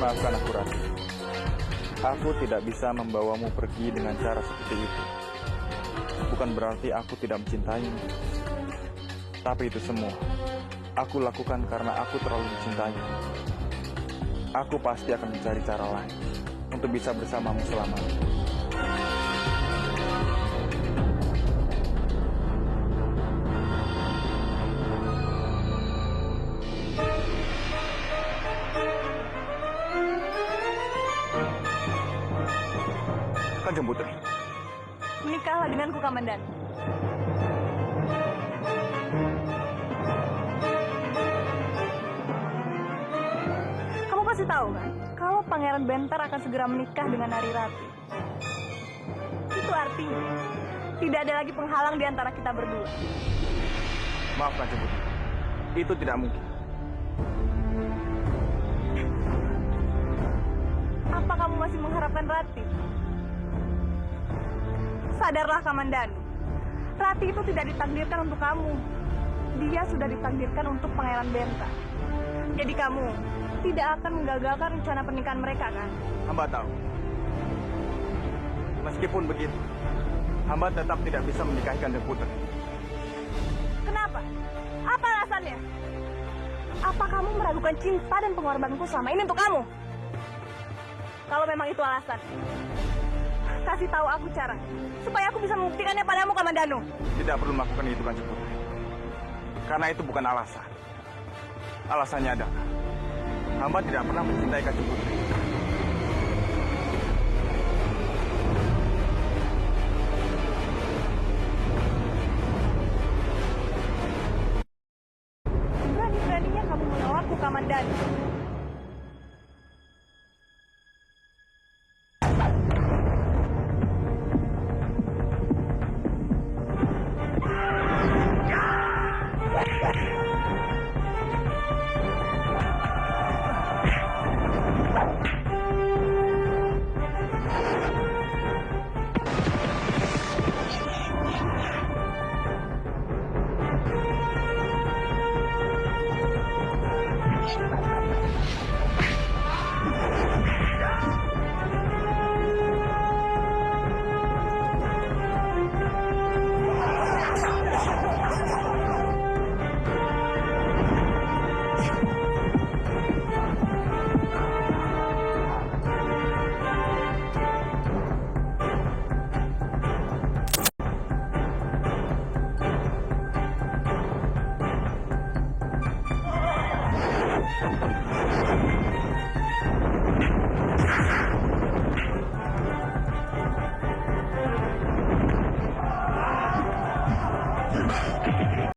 maafkan aku, Rati. Aku tidak bisa membawamu pergi dengan cara seperti itu. Bukan berarti aku tidak mencintaimu. Tapi itu semua aku lakukan karena aku terlalu mencintai. Aku pasti akan mencari cara lain untuk bisa bersamamu selamanya. Kanjeng Putri, Menikahlah denganku, Kamandan. Kamu pasti tahu kan, kalau Pangeran Bentar akan segera menikah dengan Nari Rati. Itu artinya tidak ada lagi penghalang di antara kita berdua. maaf Kanjeng Putri, itu tidak mungkin. Apa kamu masih mengharapkan Rati? Sadarlah, Kamandanu. Rati itu tidak ditakdirkan untuk kamu. Dia sudah ditakdirkan untuk Pangeran Bentar. Jadi kamu tidak akan menggagalkan rencana pernikahan mereka, kan? Hamba tahu. Meskipun begitu, hamba tetap tidak bisa menikahi Kanjeng Putri. Kenapa? Apa alasannya? Apa kamu meragukan cinta dan pengorbananku selama ini untuk kamu? Kalau memang itu alasan, kasih tahu aku cara supaya aku bisa membuktikannya padamu, Kamandanu. Tidak perlu melakukan itu, Kanjeng Putri. Karena itu bukan alasan. Alasannya adalah hamba tidak pernah mencintai Kanjeng Putri. Berani-beraninya kamu menolakku, Kamandanu.